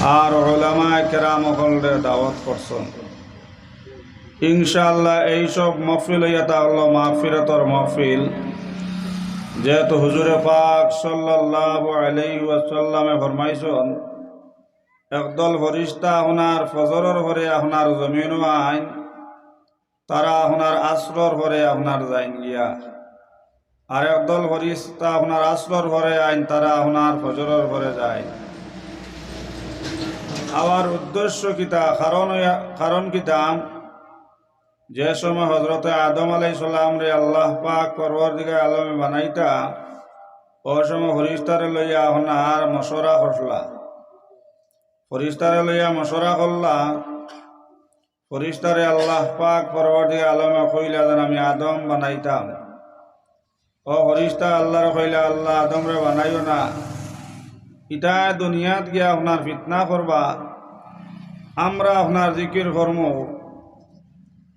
আর উলামায়ে কেরাম হলরে দাওয়াত করছেন। ইনশাআল্লাহ এইসব মহফিল হইয়াতা হলো মাগফিরাতর মহফিল। যেহেতু হুজুরে পাক সাল্লাল্লাহু আলাইহি ওয়াসাল্লামে ফরমাইছেন, একদল ফরিস্তা আপনার ফজরের পরে আপনার জমিনও আইন, তারা আপনার আসরর পরে আপনার যাইন গিয়া। আর একদল ফরিস্তা আপনার আসরর পরে আইন, তারা আপনার ফজরের পরে যায়। আমার উদ্দেশ্য কিতা, কারণ কিতা, যে সময় হজরতে আদম আলাইহিস সালাম রে আল্লাহ পাক পরওয়ারদিগার আলমে বানাইতা, ওই সময় ফরিস্তারে লইয়া আপনার মশরা করলা। ফরিস্তারে লইয়া মশরা করলা। ফরিস্তারে আল্লাহ পাক পরওয়ারদিগার আলমে কইলা যেন আমি আদম বানাইতাম। ও ফরিস্তা আল্লাহরে কইলা, আল্লাহ আদমরে বানাইও না, ইটা দুনিয়াত গিয়া আপনার ফিতনা করবা, আমরা আপনার জিকির কর্ম,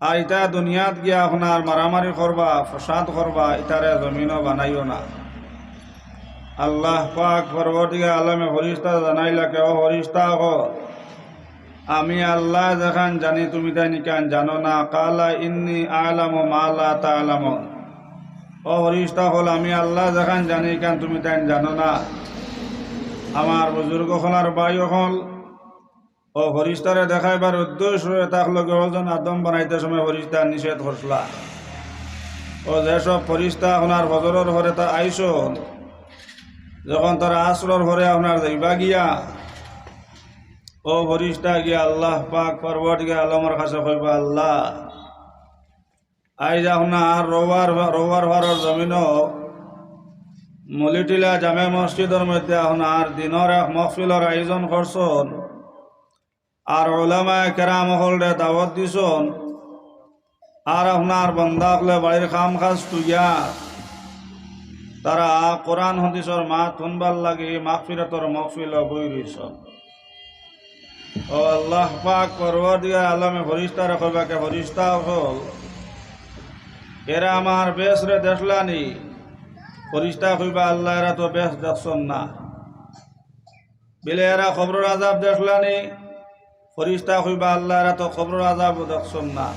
আর ইটা দুনিয়াত গিয়া আপনার মারামারি করবা, ফসাদ করবা, ইটারে জমিনও বানাইও না। আল্লাহ পাক পরবর্তীকালে আলমে ফরিস্তা জানাইলা, কেউ ফরিস্তা হো, আমি আল্লাহ যেখান জানি তুমি তাই নিকান জানো না। কালা ইন্নি আলামু মা লা তা'লামুন। ও ফরিস্তা হল, আমি আল্লাহ যেখান জানি কান তুমি তাই জানো না। আমার বুজুর্গ হলার বাই হল, ও ফরিস্তারে দেখাইবার উদ্দেশ্য হয়ে থাকলো গজন আদম বানাইতে সময় ফরিস্তা নিষেধ করছিলা। ও যেসব ফরিস্তা আপনার ফজরের ঘরে তা আইস, যখন তারা আসরর ঘরে আপনার যাইবা গিয়া, ও ফরিস্তা গিয়া আল্লাহ পাক পরবর্তীকালে আলমের কাছে কইবা, আল্লাহ আইজ আপনার রোববার ভারর জমিন মলিটিলা জামে মসজিদের মধ্যে আপনার দিনের এক মহফিলের আয়োজন করছেন, আর উলামায়ে কেরাম হলরে দাওয়াত দিছেন, আর আপনার বন্দাকলে বাড়ির কাম কাজ তুইয়া তারা কোরআন হাদিসের মাত শুনবার লাগি মাগফিরাতর মহফিল বই রইছেন। ও আল্লাহ পাক পরওয়ারদিগার আলমে ফরিস্তারে কইবা, কে ফরিস্তা হল, এরা আমার বেশরে দেখলানি। ফরিস্তা কইবা, আল্লাহ এরা তো বেশ দেখছেন না। বিলে এরা খবরের আজাব দেখলানি। ফরিস্তা কইবা, আল্লাহ এরা তো খবরের আজাব দেখছেন না।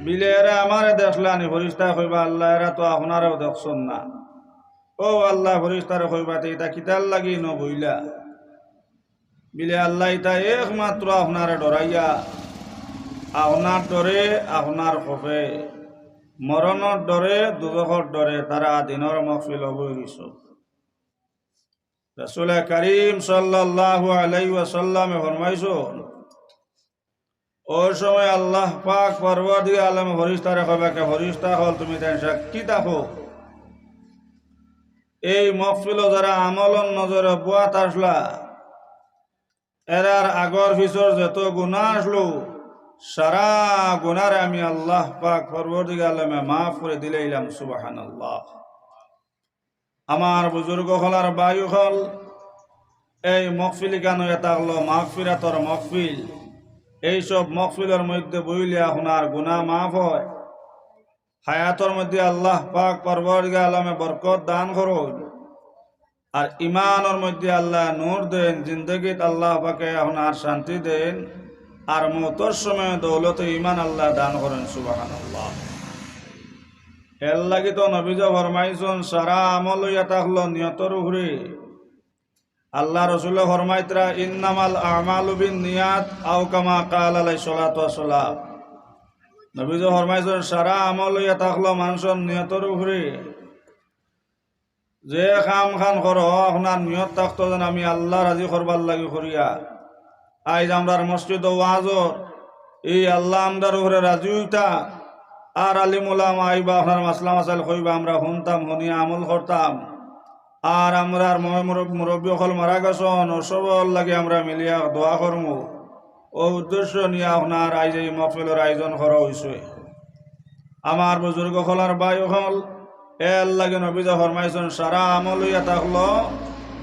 বিলে এরা আমারে দেখলানি। ফরিস্তা কইবা, আল্লাহ এরা তো আপনারেও দেখছেন না। ও আল্লাহ ফরিস্তারে কইবা, ইটা কিতার লাগি ন বইলা। বিলে আল্লাহ ইটা একমাত্র আপনারে ডরাইয়া, আপনার ডরে, আপনার খোফে, মরণর ডরে, দুজখর ডরে তারা দিনের মহফিল বই রইছ। রাসূল করিম সাল্লাল্লাহু আলাইহি ওয়াসাল্লামে ফরমাইছেন, ওই সময় আল্লাহ পাক পরওয়ারদিগার আলমে ফরিস্তারে কইবা, কে ফরিস্তা হল, তুমি তাই সাক্ষী থাকো, এই মহফিল যারা আমলন নজরে বুয়াত আসলা, এরার আগর পিছর যত গুনাহ আসলো, সারা গুনারে আমি আল্লাহ পাক পরওয়ারদিগার আলমে মাফ করে দিলাইলাম। সুবহানাল্লাহ। আমার বুজুর্গ হলার বায়ু হল, এই মহফিল কেন এটা হলো মাগফিরাতর মহফিল। এইসব মহফিলের মধ্যে বইলে আপনার গুনাহ মাফ হয়, হায়াতর মধ্যে আল্লাহ পাক পরওয়ারদিগার আলমে বরকত দান করুন, আর ইমানের মধ্যে আল্লাহ নূর দেন, জিন্দগিত আল্লাহ পাকে আপনার শান্তি দেন, আর মওতের সময় দৌলতে ইমান আল্লাহ দান করেন। সুবহানাল্লাহ। এর লাগি তো নবীজি ফরমাইছেন, সারা আমল হইয়া থাকলো নিয়তর উপরে। আল্লাহ রসুল ফরমাইতরা, ইন্নামাল আমালু বিন্নিয়াত, আও কামা ক্বালা আলাইহিস সালাতু ওয়াস সালাম। নবীজি ফরমাইছেন, সারা আমল হইয়া থাকলো মানুষের নিয়তর উপরে। যে কাম খান করো, আপনার নিয়ত থাকতো যেন আমি আল্লাহ রাজি করবার লাগি করিয়া। আইজ আমরার মসজিদ ওয়াজর এই আল্লাহ আমদার উপরে রাজি হইতা, আর আলিম উলামা আইবা আপনার মাসলা মাসাইল কইবা, আমরা শুনতাম, শুনিয়া আমল করতাম। আর আমরার মুরব্বী সকল মারা গেছেন, ও সবর লাগে আমরা মিলিয়া দোয়া করমু। ও উদ্দেশ্য নিয়ে আপনার আইজ এই মহফিলের আয়োজন করা হয়েছে। আমার বুজুর্গ হলার বাই হল, এর লাগে নবীজি ফরমাইছেন, সারা আমল হইয়া থাকলো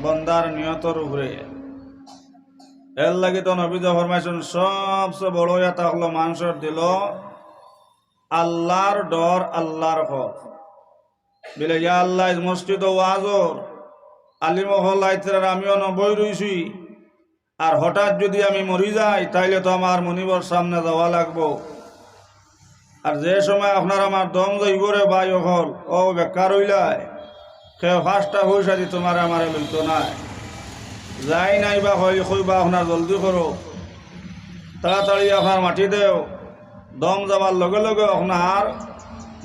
বন্দার নিয়তর উপরে। এর লাগে তো নবীজি ফরমাইছেন, সবচেয়ে বড় হইয়া থাকলো মানুষের দিল আল্লাহর ডর, আল্লাহর খৌফ। বলে ইয়া আল্লাহ, মসজিদ ওয়াজর আলিম হল আইতরার আমিও নবই রইছি, আর হঠাৎ যদি আমি মরি যাই তাইলে তো আমার মনিবর সামনে যাওয়া লাগবো। আর যে সময় আপনার আমার দম যাইব রে ভাই হল ও বেকার হইলাই সে ফার্স্টটা পয়সা দি তোমার আমারে লইতো নাই যাই নাই বা কইবা আপনার জলদি করো তাড়াতাড়ি আপনার মাটি দেও। দম যাবার লগে লগে আপনার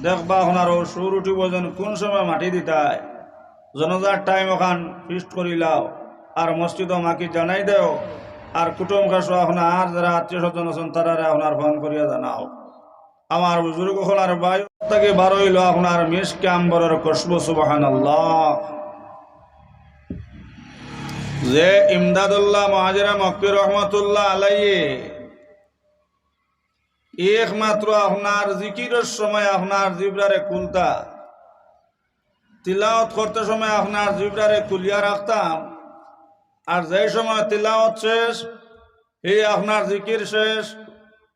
দেখবা আপনার ও সুর উঠিব যেন কোন সময় মাটি দিতায়। জনজার টাইম ওখান ফিস্ট করিলাও আর মসজিদ মাকি জানাই দেও। আর কুটুম খাসো আপনার যারা আত্মীয় স্বজন আছেন তারা আপনার ফোন করিয়া জানাও। আমার বুজুর্গ হলার বায়ু থেকে বার হইল আপনার মিশকে আম্বরের খুশবু সুবহানাল্লাহ। যে ইমদাদুল্লাহ মুহাজির মক্কি রহমাতুল্লাহ আলাইহি একমাত্র আপনার জিকিরের সময় আপনার জিবরারে কুলতা, তিলাওয়াত করতে সময় আপনার জিবরারে কুলিয়া রাখতাম। আর যে সময় তিলাওয়াত শেষ এই আপনার জিকির শেষ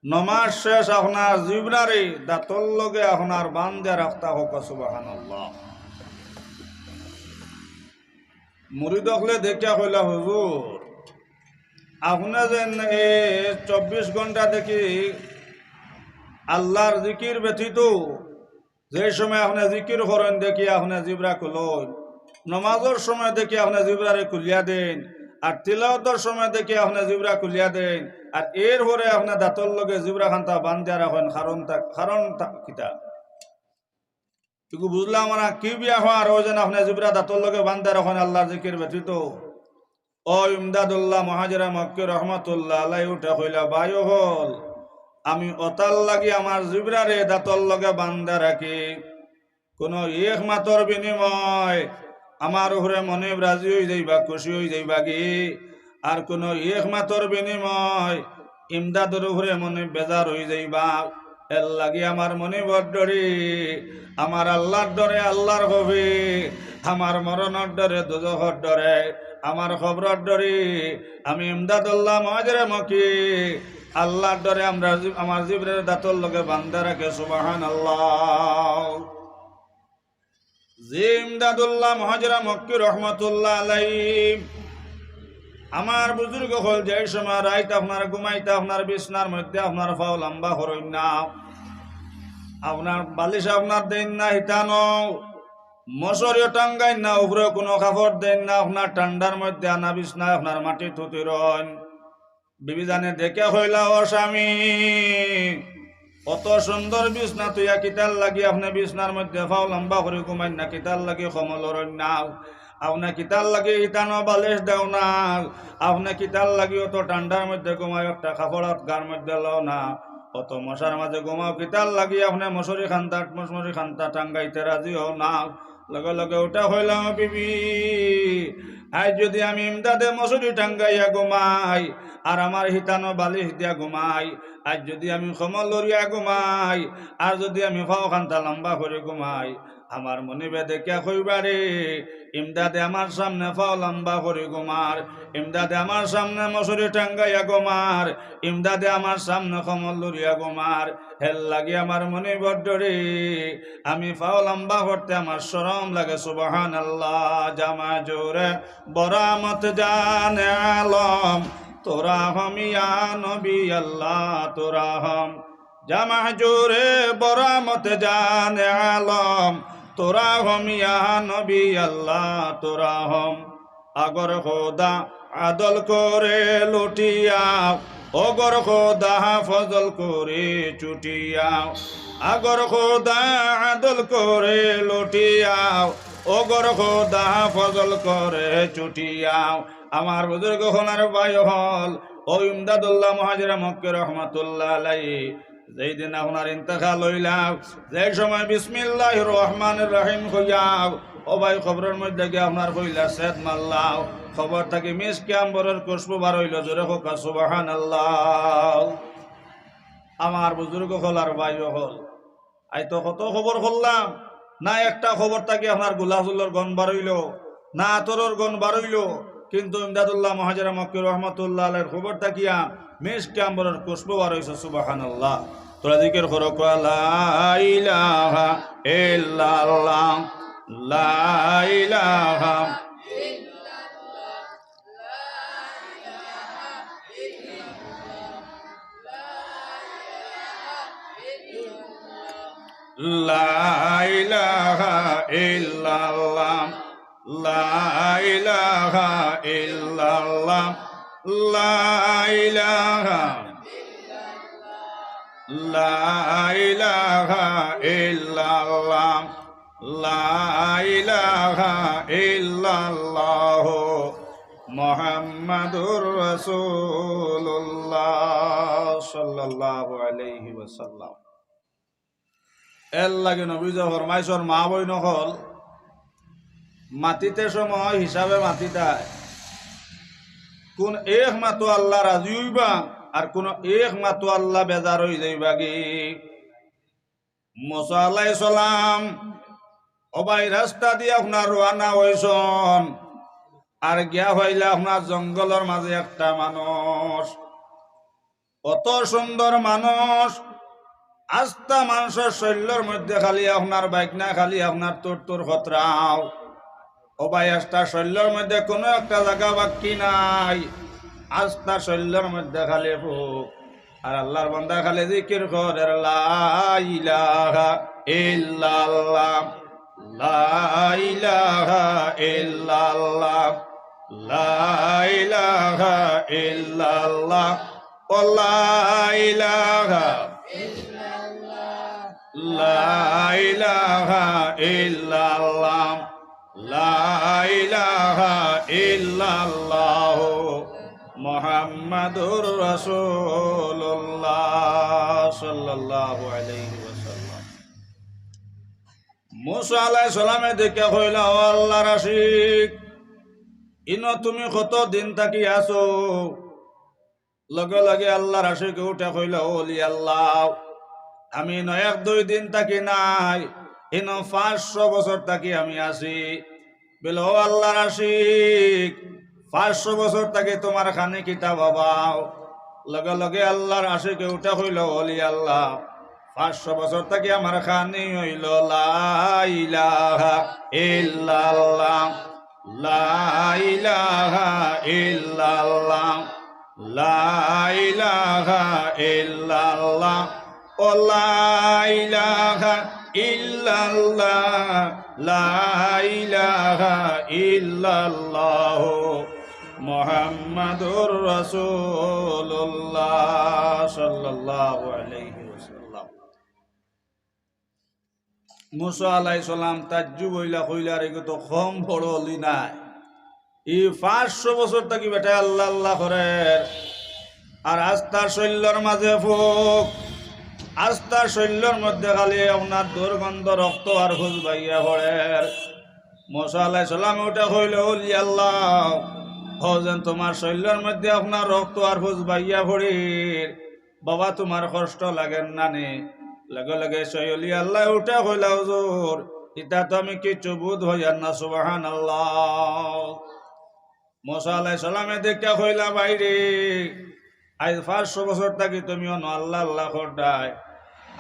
নমাজ শেষ আপনার জিবরারে দাঁতর লগে আপনার বান্ধে রাখতা হোক সুবহানাল্লাহ। মুরিদ হলে দেখিয়া কইলা হুজুর আপনি যেন 24 ঘন্টা দেখি আল্লাহর জিকির ব্যতীত যে সময় আপনি জিকির করেন দেখি আপনি জিবরা খুলন, নমাজের সময় দেখি আপনি জিবরারে খুলিয়া দেন, আর তিলাওয়াতের সময় দেখি আপনি জিবরা খুলিয়া দেন, আর এর পরে আপনি দাঁতর লগে জিবরা খান্তা বান্ধিয়া রাখেন। কারণ কিতা কিন্তু বুঝলাম না কি বিয়া হওয়ার ও যেন আপনি জিবরা দাঁতর লগে বান্ধিয়া রাখেন আল্লাহর জিকির ব্যতীত। ও ইমদাদুল্লাহ মুহাজির মক্কি রহমাতুল্লাহ আলাইহি উঠে কইলা ভাই হল আমি অতাল লাগি আমার জিবরারে দাঁতর লগে বান্ধা রাখি। কোন এক মাতর বিনিময় আমার উপরে মনে রাজি হয়ে যাইবা, খুশি হয়ে যাইবা কি? আর কোন এক মাতর বিনিময় ইমদাদুর উপরে মনে বেজার হয়ে যাইবা। এর লাগি আমার মনে বড্ডরি আমার আল্লাহর ডরে আল্লাহর হবি, আমার মরণর ডরে দোজখর ডরে, আমার খবরের ডরে আমি ইমদাদুল্লাহ মুহাজির মক্কি আল্লাহর ডরে আমরা আমার জিবরের দাঁতর লগে বান্ধা রাখে সুবহানাল্লাহ। যে ইমদাদুল্লাহ মুহাজির মক্কি রহমাতুল্লাহ আলাইহি আমার বুজুর্গ হল যে সময় রাইত আপনার ঘুমাইতে আপনার বিছনার মধ্যে আপনার পাও লম্বা হরইন না, আপনার বালিশ আপনার দেন না হিতানো, মশারিও টাঙ্গাই না, উপরে কোনো কাপড় দেন না, আপনার ঠান্ডার মধ্যে আনা বিছনায় আপনার মাটি থুতি রন। বিবি জানে দেখে হইলা ও স্বামী অত সুন্দর বিছনা তুইয়া কিতাল লাগি আপনি বিছনার মধ্যে পাও লম্বা করে ঘুমাই না, কিতাল লাগি কমল না, আপনি কিতাল লাগি ইতানো বালিশ দেও না, আপনি কিতাল লাগি অত ঠান্ডার মধ্যে ঘুমাই একটা কাপড় গার মধ্যে লও না, অত মশার মাঝে ঘুমাও কিতাল লাগি আপনি মশারি খান্তা টাঙ্গাইতে রাজি হও না। লগে লগে ওটা হইলাম বিবি আজ যদি আমি ইমদাদে মশারি টাঙ্গাইয়া ঘুমাই আর আমার হিতানো বালিশ দিয়া ঘুমাই, আজ যদি আমি কমল লড়িয়া ঘুমাই আর যদি আমি ফাও খান্তা লম্বা করে ঘুমাই, আমার মনে দেখে কইবারে ইমদাদে আমার সামনে ফাও লম্বা করে ঘুমার, ইমদাদে আমার সামনে মশারি টাঙ্গাইয়া ঘুমার, ইমদাদে আমার সামনে কমল লড়িয়া ঘুমার। হেল লাগে আমার মনে বড্ডরে আমি ফাও লম্বা করতে আমার শরম লাগে সুবহানাল্লাহ। জামা জোরে বরামত জানে আলম তোরা হম ইয়া নবী আল্লাহ তোরা হম, জামা জোরে বরামত জানে আলম তোরা হম ইয়া নবী আল্লাহ তোরা হম। আগর খোদা আদল করে লুটিয়া ওগর খোদা ফজল করে চুটিয়া, আগর খোদা আদল করে লুটিয়া ওগর খোদা ফজল করে চুটিয়া। আমার বুজুর্গ হলার ভাই হল ও ইমদাদুল্লাহ মুহাজির মক্কি রহমাতুল্লাহ আলাইহি যেই দিন আপনার ইন্তেকাল হইলাম, যে সময় বিসমিল্লাহির রহমানির রহিম কইয়াও ও ভাই খবরের মধ্যে গিয়ে আপনার কইলা সেদ মাল্লাও, খবর থাকি মিসকে আম্বরের খুশবু বার হইল, জোরে হোক সুবহানাল্লাহ। আমার বুজুর্গ হলার ভাই হল আই তো কত খবর করলাম না, একটা খবর থাকি আপনার গোলাপজুল্লোর গন বার হইল না আতরের গন বার হইল, কিন্তু ইমদাদুল্লাহ মুহাজির মক্কি রহমাতুল্লাহ আলাইহির খবর থাকিয়া মিসকে আম্বরের খুশবু বার হইছে সুবহানাল্লাহ। তোরা জিকির করো লা ইলাহা ইল্লাল্লাহ লা ইলাহা لا إله إلا الله لا إله إلا الله لا إله لا إله إلا الله لا إله إلا الله মুহাম্মাদুর রাসূলুল্লাহ সাল্লাল্লাহু আলাইহি ওয়াসাল্লাম। এর লাগে নবী যে ফরমাইছর মা বই নহল মাটিতে সময় হিসাবে মাটিতায় কোন এক মাতো আল্লাহ রাজি হইবা আর কোন এক মাতো আল্লাহ বেজার হই যাইবা গে। মুসা আলাইহিস সালাম অবাই রাস্তা দিয়ে আপনার রওনা হইছন আর গিয়া হইলে আপনার জঙ্গলের মাঝে একটা মানুষ, অত সুন্দর মানুষ, আস্তা মানুষের শৈল্যর মধ্যে খালি আপনার বাইক না, খালি আপনার তোর তোর খতরাও অবাই আস্তা শৈল্যর মধ্যে কোনো একটা জায়গা বাকি নাই, আস্তা শৈল্যর মধ্যে খালি ফুক আর আল্লাহর বান্দা খালি জিকির করে লা ইলাহা ইল্লাল্লাহ লা ইলাহা ইল্লাল্লাহ লা ইলাহা ইল্লাল্লাহ ও লা ইলাহা লা ইলাহা ইল্লাল্লাহ লা ইলাহা ইল্লাল্লাহ মুহাম্মাদুর রাসূলুল্লাহ সাল্লাল্লাহু আলাইহি ওয়াসাল্লাম। মুসা আলাইহিস সালামে দেখে কইলা ও আল্লাহর আশিক ইনো তুমি কত দিন থাকি আছো? লগে লগে আল্লাহর আশিক উঠে কইলা ওলি আল্লাহ আমি নয় 1-2 দিন থাকি নাই, ইনো 500 বছর থাকি আমি আছি। বলে ও আল্লাহর আশিক 500 বছর থাকি তোমার খানে কিতা বাবাও? লগে লগে আল্লাহর আশিক উঠে কইলা ওলি আল্লাহ 500 বছর থাকি আমার খানি হইল লা ইলাহা ইল্লাল্লাহ লা ইলাহা ইল্লাল্লাহ লা ইলাহা ইল্লাল্লাহ ও লা ইলাহা ইল্লাল্লাহ লা ইলাহা ইল্লাল্লাহ মুহাম্মাদুর রাসূলুল্লাহ সাল্লাল্লাহু আলাইহি ওয়াসাল্লাম। মুসা আলাইহিস সালাম তাজ্জুব হইলা কইলা রে তো কম বড় হলি নাই, এই 500 বছর থাকি বেটা আল্লাহ আল্লাহ করে আর আস্তার শৈল্যর মাঝে ফুক, আস্তার শৈল্যর মধ্যে খালি আপনার দুর্গন্ধ রক্ত আর খুঁজ বাইয়া পড়ে। মুসা আলাইহিস সালাম ওটা কইল ওলি আল্লাহ হজেন তোমার শৈল্যর মধ্যে আপনার রক্ত আর খুঁজ বাইয়া পড়ির বাবা তোমার কষ্ট লাগেন না নে? লগে লগে সৈলি আল্লাহ উঠে কইলা হুজুর ইটা তো আমি কিছু বুধ হইয়ার না সুবহানাল্লাহ। মুসা আলাইহিস সালামে দেখে কইলা বাইরে আজ 500 বছর থাকি তুমিও ন আল্লাহ আল্লাহ করডাই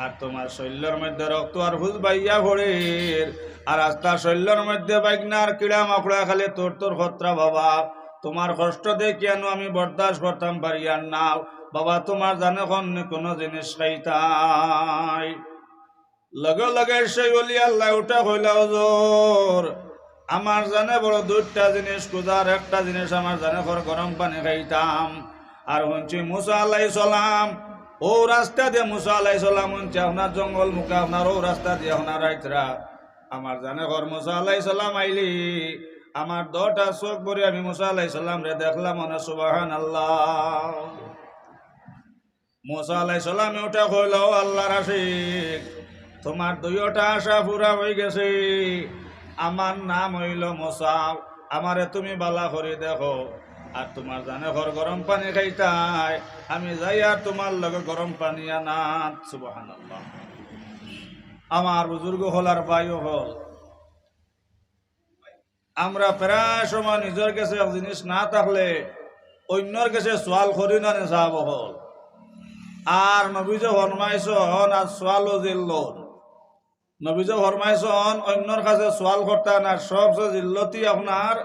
আর তোমার শৈল্যর মধ্যে রক্ত আর হুজ বাইয়া ভরির আর আস্তা শৈল্যর মধ্যে বাইকনার কিড়া মাকড়া খালি তোর তোর খতরা বাবা তোমার কষ্ট দেখিয়ানো আমি বরদাস্ত করতাম পারি আর নাও বাবা তোমার জানে কোনো জিনিস খাইতাই। লগে লগে সেই বলি আল্লাহ উঠা কইলা হুজুর আমার জানে বড় 2টা জিনিস কুজার একটা জিনিস আমার জানে গরম পানি খাইতাম। আর শুনছি মুসা আলাইহিস সালাম ও রাস্তা দিয়ে মুসা আলাইহিস সালাম শুনছি আপনার জঙ্গল মুখে আপনার ও রাস্তা দিয়ে আপনার রাইতরা আমার জানে মুসা আলাইহিস সালাম আইলি আমার 2টা চোখ ভরে আমি মুসা আলাইহিস সালাম রে দেখলাম মনে সুবহানাল্লাহ। মুসা আলাইহিস সালাম ওটা কইল আল্লাহর আশিক তোমার 2টা আশা পুরা হয়ে গেছে, আমার নাম হইল মুসা, আমারে তুমি বালা করে দেখো আর তোমার জানে গরম পানি খাইতাই আমি যাই আর তোমার লগে গরম পানি আনাত। সুবহানাল্লাহ। আমার বুজুর্গ হল আর ভাইও হল আমরা প্রায় সময় নিজের কাছে এক জিনিস না থাকলে অন্যর কাছে সোয়াল করি না নেশাব হল আর নবীজে ফরমাইছন আর সোয়ালও জিল্লর নবীজে ফরমাইছন অন্যর কাছে সোয়াল করতে না সবচেয়ে জিল্লতি আপনার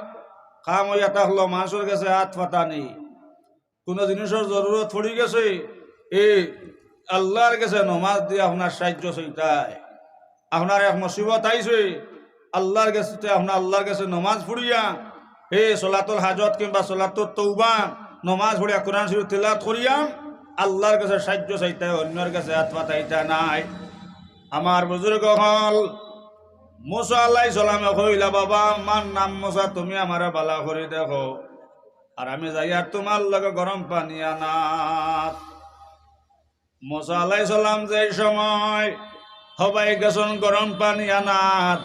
কাম হইয়া থাকলো মানুষের কাছে হাত পাতা নেই, কোনো জিনিসের জরুরত পড়ি গেছে এই আল্লাহর কাছে নমাজ দিয়ে আপনার সাহায্য চাইতায় আপনার এক মুসিবত আইছে আল্লাহর কাছে আপনার আল্লাহর কাছে নমাজ পড়িয়া হে সলাতুল হাজত কিংবা সলাতুল তৌবা নমাজ পড়িয়া কোরআন শরীফ তিলাওয়াত করিয়া আল্লাহর কাছে সাহায্য চাইতে অন্যের কাছে হাত পাতাইতে নাই। আমার বুজুর্গ হল মুসা আলাইহিস সালামে কইলা বাবা আমার নাম মুসা তুমি আমারে বালা করে দেখো আর আমি যাইয়া তোমার লগে গরম পানি আনাত। মুসা আলাইহিস সালাম যে সময় হবাই গেছেন গরম পানি আনাত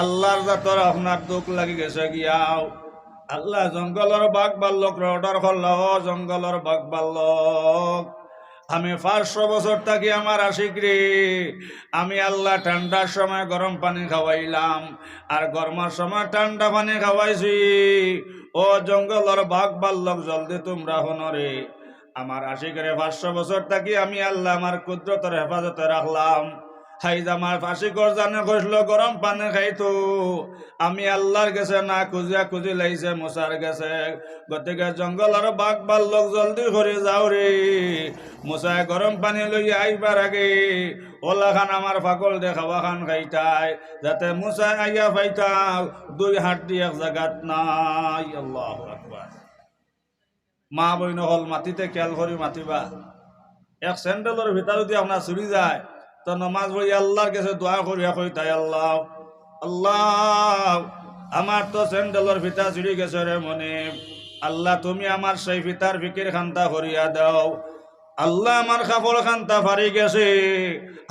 আল্লাহর জাতর আপনার দুঃখ লাগি গেছে গিয়াও আল্লাহ জঙ্গলের বাঘ বাল্লক অর্ডার করলো জঙ্গলের বাঘ বাল্লক আমি 500 বছর থাকি আমার আশিক রে আমি আল্লাহ ঠান্ডার সময় গরম পানি খাওয়াইলাম আর গরমের সময় ঠান্ডা পানি খাওয়াইছি। ও জঙ্গলের বাঘ বাল্লক জলদি তোমরা হনরে আমার আশিক রে 500 বছর থাকি আমি আল্লাহ আমার কুদরতের হেফাজতে রাখলাম। হাইজ আমার ফাঁসি কর জানে কইল গরম পানি খাইতো আমি আল্লাহর গেছে না খুঁজিয়া খুঁজি লাইছে মুসার গেছে গতিকে জঙ্গলের বাঘ বাল্লক জলদি করে যাও রে মুসায় গরম পানি লইয়া আইবার আগে ওলা খান আমার ফাগল দেখাওয়া খান খাইতাই যাতে মুসায় আইয়া পাইতাও 2 হাত দিয়ে এক জায়গাত নাই। আল্লাহু আকবার। মা বইন হল মাটিতে খেয়াল করি মাতিবা এক স্যান্ডেলের ভিতর যদি আপনার চুরি যায় তো নমাজ পড়ি আল্লাহর কাছে দোয়া করিয়া কই তাই আল্লাহ আল্লাহ আমার তো স্যান্ডেলের ফিতা চুরি গেছে রে মনে আল্লাহ তুমি আমার সেই ফিতার ফিকির খান্তা করিয়া দাও। আল্লাহ আমার কাপড় খান্তা ফারি গেছে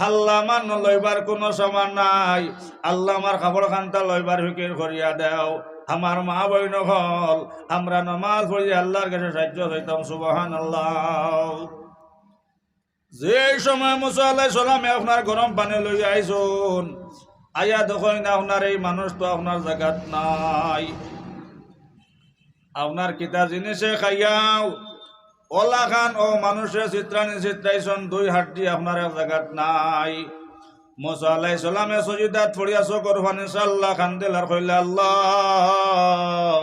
আল্লাহ আমার লইবার কোনো সমান নাই আল্লাহ আমার কাপড় খান্তা লইবার ফিকির করিয়া দাও। আমার মা বইন হল আমরা নমাজ পড়ি আল্লাহর কাছে সাহায্য চাইতাম সুবহানাল্লাহ। যে সময় মুসা আলাইহিস সালামে আপনার গরম পানি লইয়া আইসুন আয়া দেখেন আপনার এই মানুষ তো আপনার জায়গাত নাই আপনার কিতা জিনিসে খাইয়াও ওলা খান ও মানুষের চিত্রানি চিত্রাইছন 2 হাত দিয়ে আপনার এক জায়গাত নাই। মুসা আলাইহিস সালামে সজিদাত পড়িয়া চোখের পানি সাল্লাহ খান্দিল আর কইলা আল্লাহ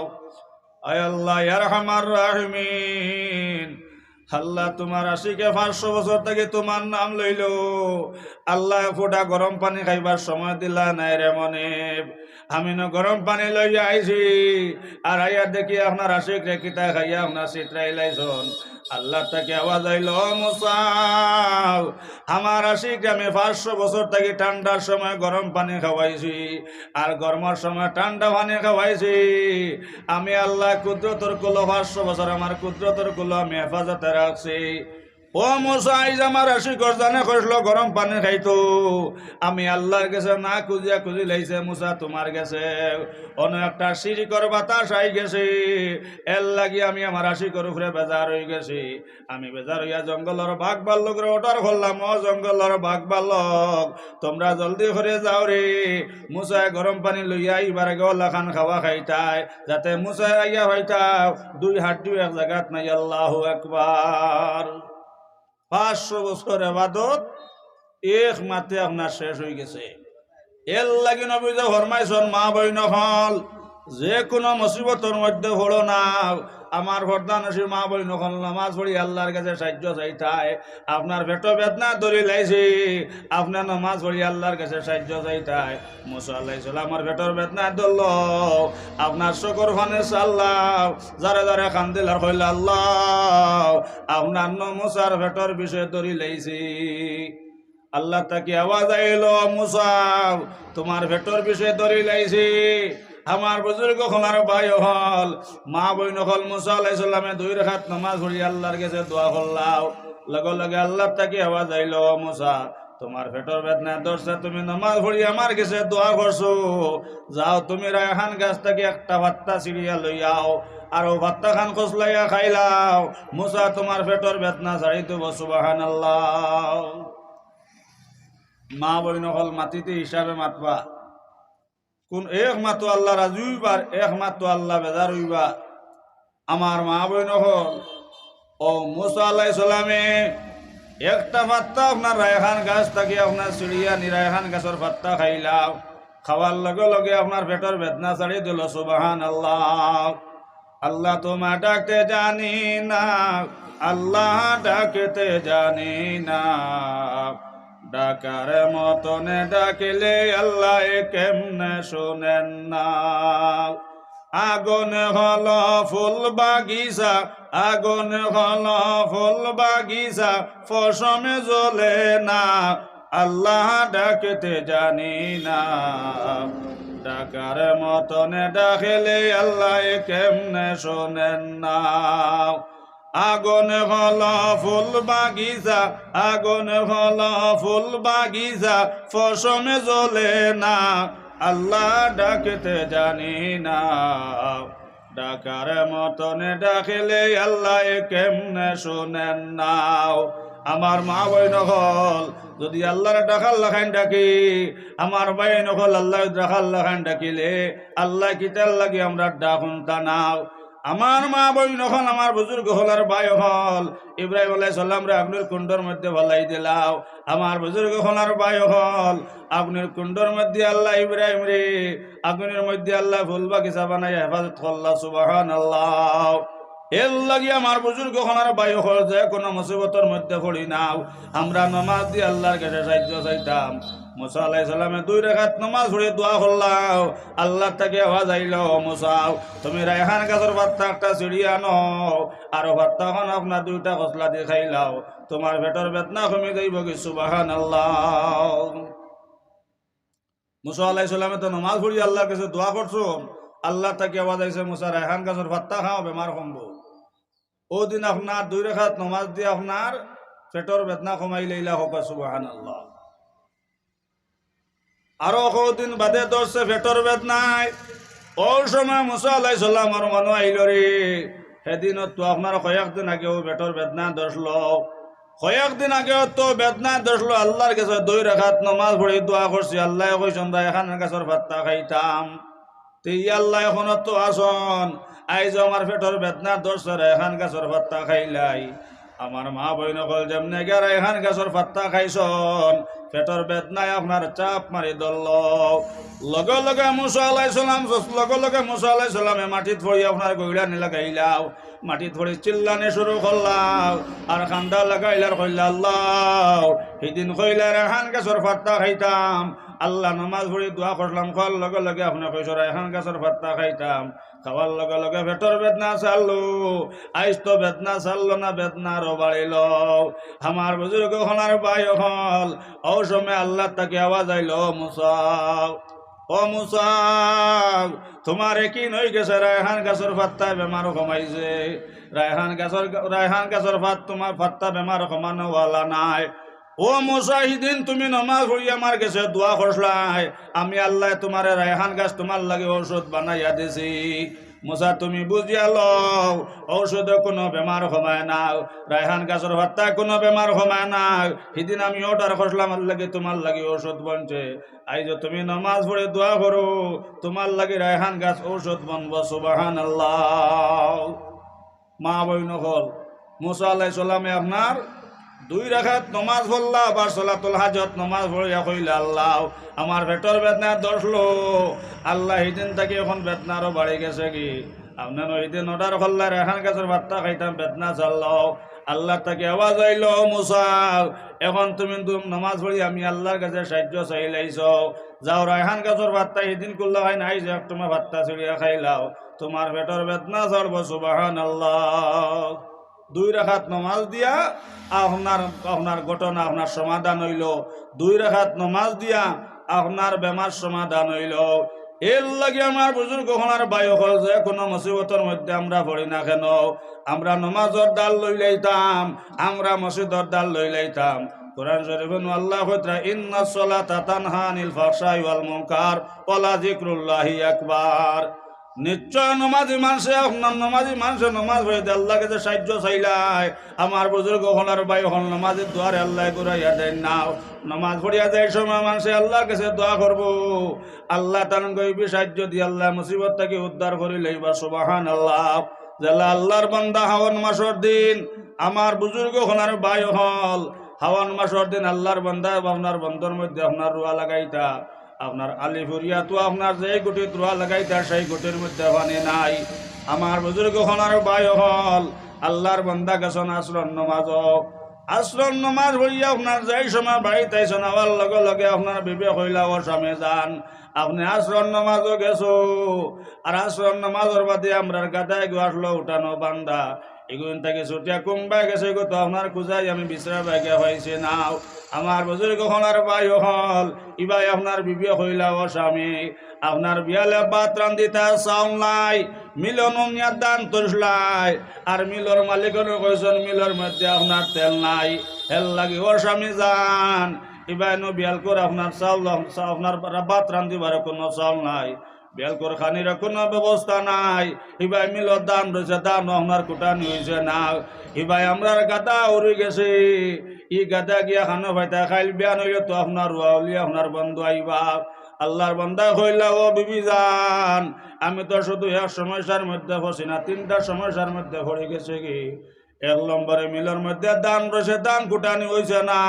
আয় আল্লাহ ইয়া রাহমার রাহিমিন আল্লাহ তোমার আশিকে 500 বছর থেকে তোমার নাম লইল আল্লাহ ফোটা গরম পানি খাইবার সময় দিলা নাই রে মনে আমি না গরম পানি লইয়া আইছি আর আইয়া দেখি আপনার আশিক রে কিতা খাইয়া আপনার চিত্রাই লাইছন আল্লাহ তাকে আওয়াজ আইল মুসা আমার আশিক আমি 500 বছর থেকে ঠান্ডার সময় গরম পানি খাওয়াইছি আর গরমের সময় ঠান্ডা পানি খাওয়াইছি আমি আল্লাহ কুদরতের কুলো 500 বছর আমার কুদরতের কুলো আমি হেফাজতে রাখছি। ও মুসা আইজ আমার আশিক জানে কইল গরম পানি খাইতো আমি আল্লাহর কাছে না খুঁজিয়া খুঁজি লাইছে মুসা তোমার গেছে অন্য একটা শিরিকর বাতাস আই গেছে এর লাগি আমি আমার আশিকর উপরে বেজার হয়ে গেছি। আমি বেজার হইয়া জঙ্গলের বাঘ বাল্লকের অর্ডার করলাম ও জঙ্গলের বাঘ বাল্লক তোমরা জলদি করে যাও রে মুসায় গরম পানি লইয়া আইবার আগে ওলা খান খাওয়া খাইতাই যাতে মুসায় আইয়া হইতাও 2 হাত দিয়ে এক জায়গাত নাই। আল্লাহু আকবার। 500 বছর ইবাদত এক মাতে আপনার শেষ হয়ে গেছে। এর লাগি নবী যে ফরমাইছেন মা বইন হল যে কোনো মুসিবতের মধ্যে পড়ো না আমার ভর্দানসীর মা বইন হল নামাজ পড়ি আল্লাহর কাছে সাহায্য চাইতাই আপনার পেট বেদনা ধরি লাইছি আপনার নামাজ পড়ি আল্লাহর কাছে সাহায্য চাইতাই মুসা আলাইহিস সালামের পেটের বেদনা ধরল আপনার শকর ফানে সাল্লাহ যারে যারে কান্দিল আর কইল আল্লাহ আপনার মুসার পেটের বিষয় ধরি লাইছি আল্লাহ তাকে আওয়াজ আইল মুসা তোমার পেটের বিষয় ধরি লাইছি। আমার বুজুর্গ হলার ভাই হল মা বইন হল মুসা আলাইহিস সালামে 2 রাকাত নামাজ পড়ি আল্লাহর কাছে দোয়া করলাম লগে লগে আল্লাহ তাকে আওয়াজ আইল মুসা তোমার পেটের বেদনা ধরছে তুমি নামাজ পড়ি আমার কাছে দোয়া করছো যাও তুমি রায়হান গাছ থেকে একটা পাত্তা ছিড়িয়া লইয়াও আর ও পাত্তা খান খসলাইয়া খাইলাও মুসা তোমার পেটের বেদনা ছাড়ি দেব। সুবহানাল্লাহ। মা বইন হল মাটিতে হিসাবে মাতবা কোন একমাত্র আল্লাহ রাজি হইবার একমাত্র আল্লাহ বেজার হইবা। আমার মা বইন হল ও মুসা আলাইহিস সালামে একটা পাত্তা আপনার রায়হান গাছ থেকে আপনার চিড়িয়া নিরায়হান গাছের পাত্তা খাইলাও খাওয়ার লগে লগে আপনার পেটের বেদনা ছাড়ি দিল। সুবহানাল্লাহ। আল্লাহ তোমার ডাকতে জানি না আল্লাহ ডাকতে জানি না ডাকার মতনে ডাকিলে আল্লাহ কেমনে শোনেন না। আগুন হল ফুল বাগিচা, আগুন হল ফুল বাগিচা, ফসমে জ্বলে না, আল্লাহ ডাকতে জানি না। ডাকার মতনে ডাকিলে আল্লাহ কেমনে শোনেন না। আগুন হল ফুল বাগিচা, আগুন হল ফুল বাগিচা, ফসমে জ্বলে না, আল্লাহ ডাকতে জানি না। ডাকার মতনে ডাকিলে আল্লাহ কেমনে শোনেন না। আমার মা বইন হল যদি আল্লাহর ডাকাল লাখান ডাকি, আমার বাইন হল আল্লাহ ডাকাল লাখান ডাকিলে আল্লাহ কিতাল লাগি আমরা ডাকুন তা নাও। আমার মা বইন হল, আমার বুজুর্গ হল আর ভাই হল, ইব্রাহিম আলাইহিস সালাম রে আগুনের কুণ্ডর মধ্যে ফলাই দিলাও। আমার বুজুর্গ হল আর ভাই হল, আগুনের কুণ্ডর মধ্যে আল্লাহ ইব্রাহিম রে আগুনের মধ্যে আল্লাহ ফুল বাগিচা বানাই হেফাজত করলা। সুবহানাল্লাহ। এর লাগি আমার বুজুর্গ হলার বায়ু হল যে কোনো মুসিবতের মধ্যে পড়ি নাও। আমরা নমাজ দিয়ে আল্লাহর কাছে সাহায্য চাইতাম। মুসা আলাইহিস সালামে 2 রাকাত নমাজ পড়ে দোয়া করলাও, আল্লাহ থেকে আওয়াজ আইল, মুসাও তুমি রায়হান গাছের পাত্তা একটা ছিড়িয়ে আনো, আর পাত্তাখন আপনার 2টা খসলা দিয়ে খাইলাও, তোমার পেটের বেদনা কমে যাইব কি। সুবহানাল্লাহ। মুসা আলাইহিস সালামে তো নমাজ পড়ি আল্লাহর কাছে দোয়া করছো, আল্লাহ থেকে আওয়াজ আইছে মুসা রায়হান গাছের পাত্তা খাও, বেমার কমবো। ও দিন আপনার 2 রাকাত নমাজ দিয়ে আপনার পেটের বেদনা কমাই লইলা হোক। সুবহানাল্লাহ। আরো কদিন বাদে ধরছে পেটের বেদনায়, ওই সময় মুসা আলাইহিস সালাম আর মানু আইল রে। সেদিন তো আপনার কয়েকদিন আগেও পেটের বেদনা ধরলো, কয়েকদিন আগেও তো বেদনা ধরলো। আল্লাহর কাছে 2 রাকাত নমাজ পড়ে দোয়া করছি, আল্লাহ কইছেন রায়হান গাছের পাত্তা খাইতাম। তুই আল্লাহ এখন তো আসন, আইজ আমার পেটের বেদনা ধরছে, রায়হান গাছের পাত্তা খাইলাই। আমার মা বইন কল যেমনে গে রায়হান গাছের পাত্তা খাইছন, পেটের বেদনায় আপনার চাপ মারি ধরল। লগে লগে মুসা আলাইহিস সালাম লগে লগে মুসা আলাইহিস সালামে মাটিত পড়ি আপনার গইলা নি লাগাইলাও, মাটিত পড়ি চিল্লানি শুরু করলাম আর কান্দা লাগাইলার কইলা আল্লাহ সেদিন কইলা রায়হান গাছের পাত্তা খাইতাম, আল্লাহ নমাজ পড়ি দোয়া করলাম, খাওয়ার লগে লগে আপনি কইছ রায়হান গাছের পাত্তা খাইতাম, খাওয়ার লগে লগে পেটের বেদনা চাললো। আইস তো বেদনা চাললো না, বেদনা আরো বাড়িল। আমার বুজুর্গ হলার ভাই হল, ও সময় আল্লাহ তাকে আওয়াজ আইল, মুসা ও মুসা তোমার কি নই গেছে, রায়হান গাছের পাত্তায় বেমারও কমাইছে। রায়হান গাছের পাত তোমার পাত্তা বেমার কমানো ওয়ালা নাই। ও মুসা সেদিন তুমি নমাজ পড়ি আমার কাছে দোয়া করছলাই, আমি আল্লাহ তোমার রায়হান গাছ তোমার লাগে ঔষধ বানাইয়া দিছি। মুসা তুমি বুঝিয়া লও, ঔষধে কোনো বেমার কমায় না, রায়হান গাছের পাত্তায় কোনো বেমার কমায় না। সেদিন আমি অর্ডার করলাম লাগে তোমার লাগে ঔষধ বনছে। আইজ তুমি নমাজ পড়ে দোয়া করো, তোমার লাগে রায়হান গাছ ঔষধ বনব। সুবহানাল্লাহ। মা বইন হল মুসা আলাইহিস সালামে আপনার 2 রাকাত নমাজ পড়লা, আবার সালাতুল হাজত নমাজ পড়িয়া কইলা আল্লাহ আমার পেটের বেদনা ধরলো, আল্লাহ সেদিন থেকে এখন বেদনা আরো বাড়ি গেছে কি। আপনার ওইদিন অর্ডার করলা রায়হান গাছের পাত্তা খাইতাম, বেদনা চাললো। আল্লাহ তাকে আওয়াজ আইল, মুসা এখন তুমি নমাজ পড়ি আমি আল্লাহর কাছে সাহায্য চাইলাইছ, যাও রায়হান গাছের পাত্তা সেদিন করলা হয় নাই, যে তোমার পাত্তা ছিড়িয়া খাইলাও, তোমার পেটের বেদনা ছাড়বো। সুবহানাল্লাহ। 2 রাকাত নমাজ দিয়া আপনার ঘটনা আপনার সমাধান হইল। 2 রাকাত নমাজ দিয়া আপনার বেমার সমাধান হইল। এর লাগে আমার বুজুর্গ হলার বায়ু হল যে কোনো মুসিবতের মধ্যে আমরা পড়ি না কেন, আমরা নমাজের ডাল লই লাইতাম, আমরা মসজিদের ডাল লই লাইতাম। কোরআন শরীফে আল্লাহ কইরা ইন্নাস সালাতা তানহা আনিল ফাহশাই ওয়াল মুনকার ওয়া লাযিকরুল্লাহি আকবার। নিশ্চয় নমাজি মানুষে নমাজ পড়ে আল্লাহ কাছে সাহায্য চাইলাই। আমার বুজুর্গ হলার ভাই হল নমাজের দোয়ারে আল্লাহ ঘুরাইয়া দেয় না। নমাজ পড়িয়া যায় সময় মানুষে আল্লাহর কাছে দোয়া করবো, আল্লাহ তার গইবি সাহায্য দিয়ে আল্লাহ মুসিবত থেকে উদ্ধার করে লইবা। সুবহানাল্লাহ। জাল্লা আল্লাহর বান্দা হাওয়ান মাসের দিন আমার বুজুর্গ হলার ভাই হল, হাওয়ান মাসের দিন আল্লাহর বান্দা আপনার বন্ধর মধ্যে আপনার রুয়া লাগাইতা, আপনার আলিফুরিয়া তো আপনার যে গুটি রুয়া লাগাইতা সেই গুটির মধ্যে পানি নাই। আমার বুজুর্গ হলার ভাই হল আল্লাহর বান্দা গেছন আসরন নমাজ, আসরন নমাজ পড়িয়া আপনার যাই সময় বাড়িতে আইসন আবার লগে লগে আপনার বিবেক হইলা ও স্বামী যান আপনি আসরন নমাজও গেছো আর আসরন নমাজের বাদে আমরা গাদায় গো আসলো উঠানো বান্দা এগুন থেকে ছুটিয়া কুম্বাই গেছে গো তো আপনার খুঁজাই আমি বিশ্রা বাইকে হয়েছে নাও আমার বুজুর্গ হলার বাই হল ইবাই আপনার বিবেক হইলা ও স্বামী আপনার বিয়ালে ভাত রান্ধিতা চাউল নাই মিলন মিয়ার দান তুলসলাই আর মিলর মালিকের কইছেন মিলর মধ্যে আপনার তেল নাই তেল লাগি ও স্বামী যান ইবাই নো বিয়াল করে আপনার চাউল আপনার ভাত রান্ধিবার কোনো চাউল নাই বিয়াল করে খানির কোনো ব্যবস্থা নাই ইবাই মিলর দান রয়েছে দান আপনার কুটানি হয়েছে না ইবাই আমরার গাদা উড়ে গেছে ই গাদা গিয়া খানো ভাইতা খাইল বিয়ান হইলে তো আপনার রুয়াউলি আপনার বন্ধু আইবা আল্লাহর বান্দা কইলা ও বিবি যান আমি তো শুধু এক সমস্যার মধ্যে ফসি না তিনটা সমস্যার মধ্যে পড়ে গেছে কি এক নম্বরে মিলের মধ্যে দান রয়েছে দান কুটানি হয়েছে না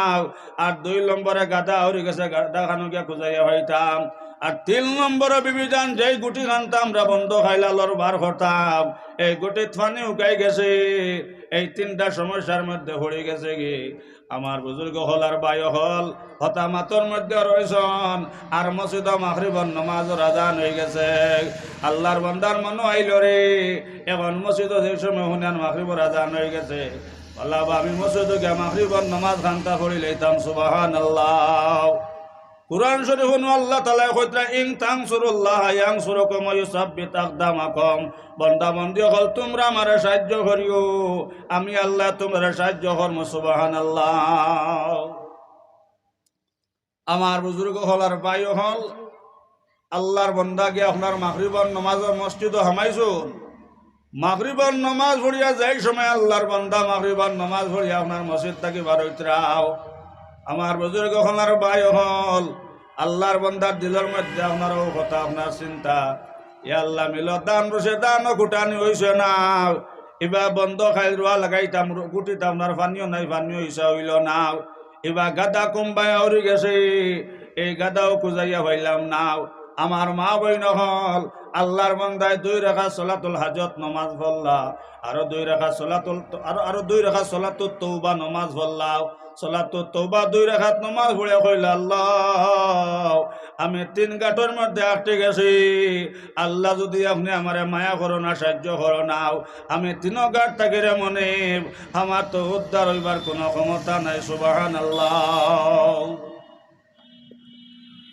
আর 2 নম্বরে গাদা হয়ে গেছে গাদা খানো গিয়া খুঁজাইয়া হইতাম আর 3 নম্বরে বিবি যান যেই গুটি খানতাম আমরা বন্ধ খাইলা লর বার করতাম এই গুটি ফানি উকাই গেছে এই তিনটা সমস্যার মধ্যে পড়ে গেছে কি আমার বুজুর্গ হল আর বাই হল হতামাতর মধ্যে রয়েছেন আর মসজিদ মাগরিবের নামাজের আজান হয়ে গেছে আল্লাহর বান্দার মনে আইল রে এখন মসজিদ যে সময় হুনান মাগরিবের আজান হয়ে গেছে আল্লাহ আমি মসজিদে গিয়ে মাগরিবের নামাজ খান্তা পড়ি লইতাম সুবহানাল্লাহ কুরআন শরীফ আল্লাহ তাআলা কইতরা ইন তানসুরুল্লাহ ইয়ানসুরকুম ওয়া ইউসাব্বিত আকদামাকুম বান্দা বান্দি হল তোমরা আমারে সাহায্য করিও আমি আল্লাহ তোমরা সাহায্য করব সুবহানাল্লাহ আমার বুজুর্গ হল আর ভাই হল আল্লাহর বান্দা গিয়ে আপনার মাগরিবের নামাজের মসজিদে হামাইছুন মাগরিবের নামাজ পড়িয়া যাই সময় আল্লাহর বান্দা মাগরিবের নামাজ পড়িয়া আপনার মসজিদ থেকে বার হইতরাও আমার বুজুর্গ হলার ভাই হল আল্লাহর বান্দার দিলের মধ্যে আপনারও কথা আপনার চিন্তা ই আল্লাহ মিল দান রসে দানও কুটানি হয়েছে না এবার বন্ধ খাইল রোয়া লাগাইতাম গুটিতে আপনার পানিও নাই পানিও হিসা হইল না এবার গাদা কমবাই হরি গেছে এই গাদাও খুঁজাইয়া হইলাম না আমার মা বই নহল আল্লাহর বান্দায় 2 রাকাত সলাতুল হাজত নামাজ পড়লা আরো 2 রাকাত সলাতুল আরো 2 রাকাত সলাতুত তওবা নামাজ পড়লা সলাতুত তওবা 2 রাকাত নামাজ পড়ে কইলা আল্লাহ আমি 3 গাঁটের মধ্যে আটকে গেছি আল্লাহ যদি আপনি আমারে মায়া করো না সাহায্য করো না আমি 3 গাঁট থেকে রে মনে আমার তো উদ্ধার হইবার কোনো ক্ষমতা নাই সুবহানাল্লাহ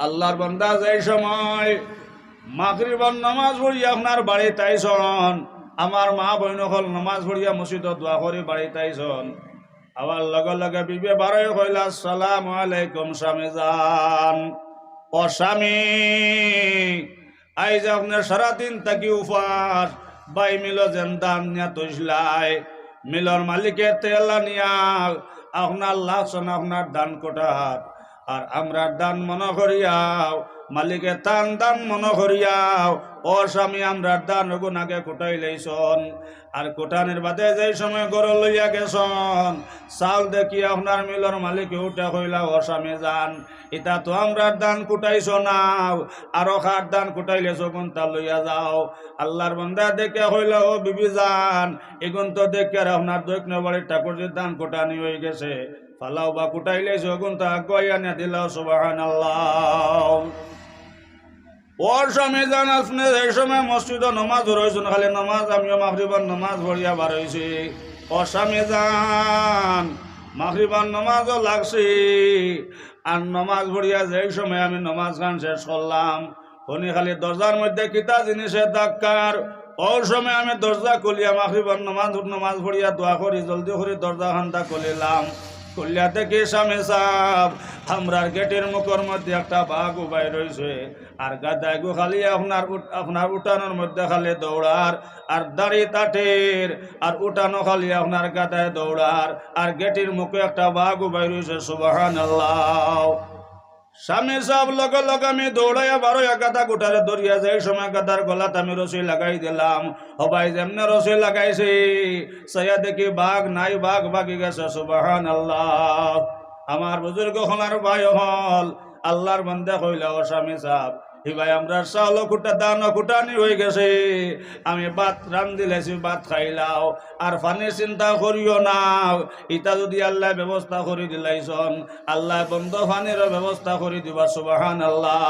আল্লাহর বান্দা যাই সময় মাগরিবের নামাজ পড়িয়া আপনার বাড়িতে আইসন আমার মা বইন হল নামাজ পড়িয়া মসজিদত দোয়া করে বাড়িতে আইসন আবার লগে লগে বিবে বারোয় কইলা আসসালামু আলাইকুম স্বামী যান ও স্বামী আইজ আপনার সারাদিন থাকি উপাস বাই মিল যেন দান নিয়া তৈসলাই মিলর মালিকের তেলা নিয়া আপনার লাভসন আপনার দান কোটার আর আমরা দান মনে করিয়াও মালিকের টান দান মনে করিয়াও ও স্বামী আমরা দান গুণ আগে কোটাই লইছন আর কোটানের বাদে যে সময় গরু লইয়া গেছন চাউল দেখি আপনার মিলর মালিকে উঠে কইলা ও স্বামী যান এটা তো আমরা দান কুটাইছ নাও আরো খাট দান কুটাইলেছ গুণ তা লইয়া যাও আল্লাহর বান্দা দেখে কইলা ও বিবি যান এগুন তো দেখে আপনার দক্ষিণ বাড়ির ঠাকুরজির দান কোটানি হয়ে গেছে ফালাও বা কুটাইলে যখন তা আগাইয়া না দিলাও সুবহানাল্লাহ ওর স্বামী যান আপনি এই সময় মসজিদে নামাজ রয়েছেন খালি নামাজ আমিও মাগরিবের নামাজ পড়িয়া বার হয়েছি ও স্বামী যান মাগরিবের নামাজও লাগছি আর নামাজ পড়িয়া যেই সময় আমি নামাজ গান শেষ করলাম উনি খালি দরজার মধ্যে কিতা জিনিসের ধাক্কার ওর সময় আমি দরজা খুলিয়া মাগরিবের নামাজ পড়িয়া দোয়া করি জলদি করে দরজা খানটা খুলিলাম খুলিয়া থেকে স্বামী সাহ আমরার গেটের মুখের মধ্যে একটা বাঘ উবাই রয়েছে আর গাদায় গো খালি আপনার উঠানোর মধ্যে খালি দৌড়ার আর দাড়ি তাটের আর উঠানো খালি আপনার গাদায় দৌড়ার আর গেটের মুখে একটা বাঘ উবাই রয়েছে সুবহানাল্লাহ স্বামী সাহেব লগে লগে আমি দৌড়াইয়া বারো গাদা গোটারে ধরিয়া যাই সময় গাদার গলাত আমি রসি লাগাই দিলাম হবাই যেমনে রসি লাগাইছি সাইয়া দেখি বাঘ নাই বাঘ ভাগি গেছে সুবহানাল্লাহ আমার বুজুর্গ হলার ভাই হল আল্লাহর বান্দা কইলা ও স্বামী সাহেব ভাই আমরা চাউল কুটা দান কুটানি হয়ে গেছে আমি ভাত রান্ধি লাইছি ভাত খাইলাও আর পানির চিন্তা করিও না ইটা যদি আল্লাহ ব্যবস্থা করে দিলাইছন আল্লাহ বন্ধ পানির ব্যবস্থা করে দিবা সুবহানাল্লাহ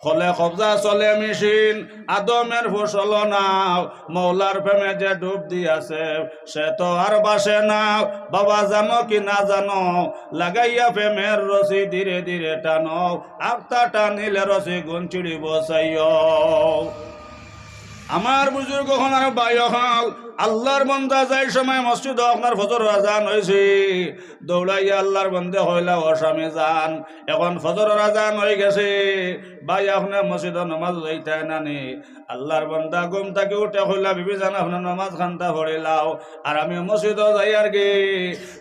হলে কবজা চলে মেশিন আদমের ফসল নাও মৌলার প্রেমে যে ডুব দিয়াছে সে তো আর বাসে না বাবা জানো কি না জানো লাগাইয়া প্রেমের রশি ধীরে ধীরে টানো আপতা টানিলে রশি গুঞ্চিড়ি বসাইও আমার বুজুর্গ হনার ভাই হল আল্লাহর বন্দা যাই সময় মসজিদ আপনার ফজর আজান হয়েছে দৌড়াইয়া আল্লাহর বন্দে হইলা অসামে যান এখন ফজর আজান হয়ে গেছে ভাই আপনার মসজিদ নামাজ যাইতে নানি আল্লাহর বন্দা ঘুম থেকে উঠে হইলা বিবি জান আপনার নামাজ খান্তা পড়িলাও আর আমি মসজিদ যাই আর গে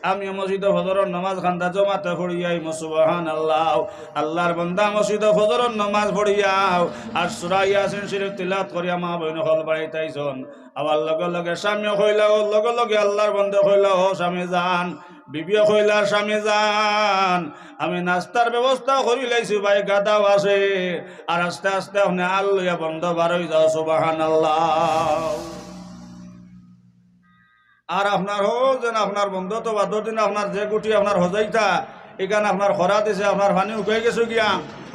আমি মসজিদ ফজরের নামাজ খান্তা জমাতে পড়িয়াই সুবহানাল্লাহ আল্লাহর বন্দা মসজিদ ফজরের নামাজ পড়িয়াও আর সূরা ইয়াসিন শরীফ তিলাওয়াত করিয়া মা বইন হল বাড়িতাইছন আবার লগে লগে স্বামী কইলা ও লগে লগে আল্লাহর বন্ধে কইলা ও স্বামী যান বিবিও কইলা স্বামী যান আমি নাস্তার ব্যবস্থা করি লাইছি ভাই গাদাও আছে আর আস্তে আস্তে আপনি আল লইয়া বন্ধ বার হয়ে যাও সুবহানাল্লাহ আর আপনার হোক যেন আপনার বন্ধ তো বাদর দিন আপনার যে গুটি আপনার হজাইতা এখানে আপনার খরা দিছে আপনার পানি উঠে গেছে গিয়া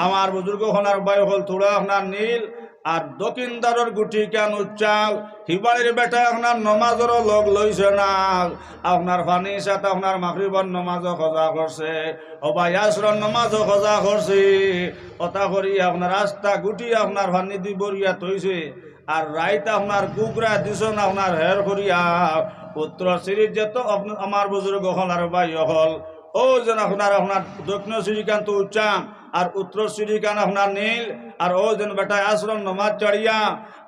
আমার বুজুর্গ খনার ভাই হল তোরা আপনার নীল আর দক্ষিণদারের গুটি কেন উচ্চাল হিবাড়ির বেটা আপনার নমাজেরও লগ লইছে না আপনার ফানি সাথে আপনার মাগরিবর নমাজও খোঁজা করছে ও ভাই আসরর নমাজও খোঁজা করছে কথা করি আপনার রাস্তা গুটি আপনার ফানি দি বরিয়া তৈছে আর রাইত আপনার কুকরা দিছ না আপনার হের করিয়া পুত্র সিরিজ যেত আমার বুজুর্গ হল আর ভাই হল ও যেন আপনার আপনার দক্ষিণ শ্রীকান্ত উচ্চাম আর উত্তর শ্রীকান আপনার নীল আর ও যেন বেটা আশ্রম নমাজ চড়িয়া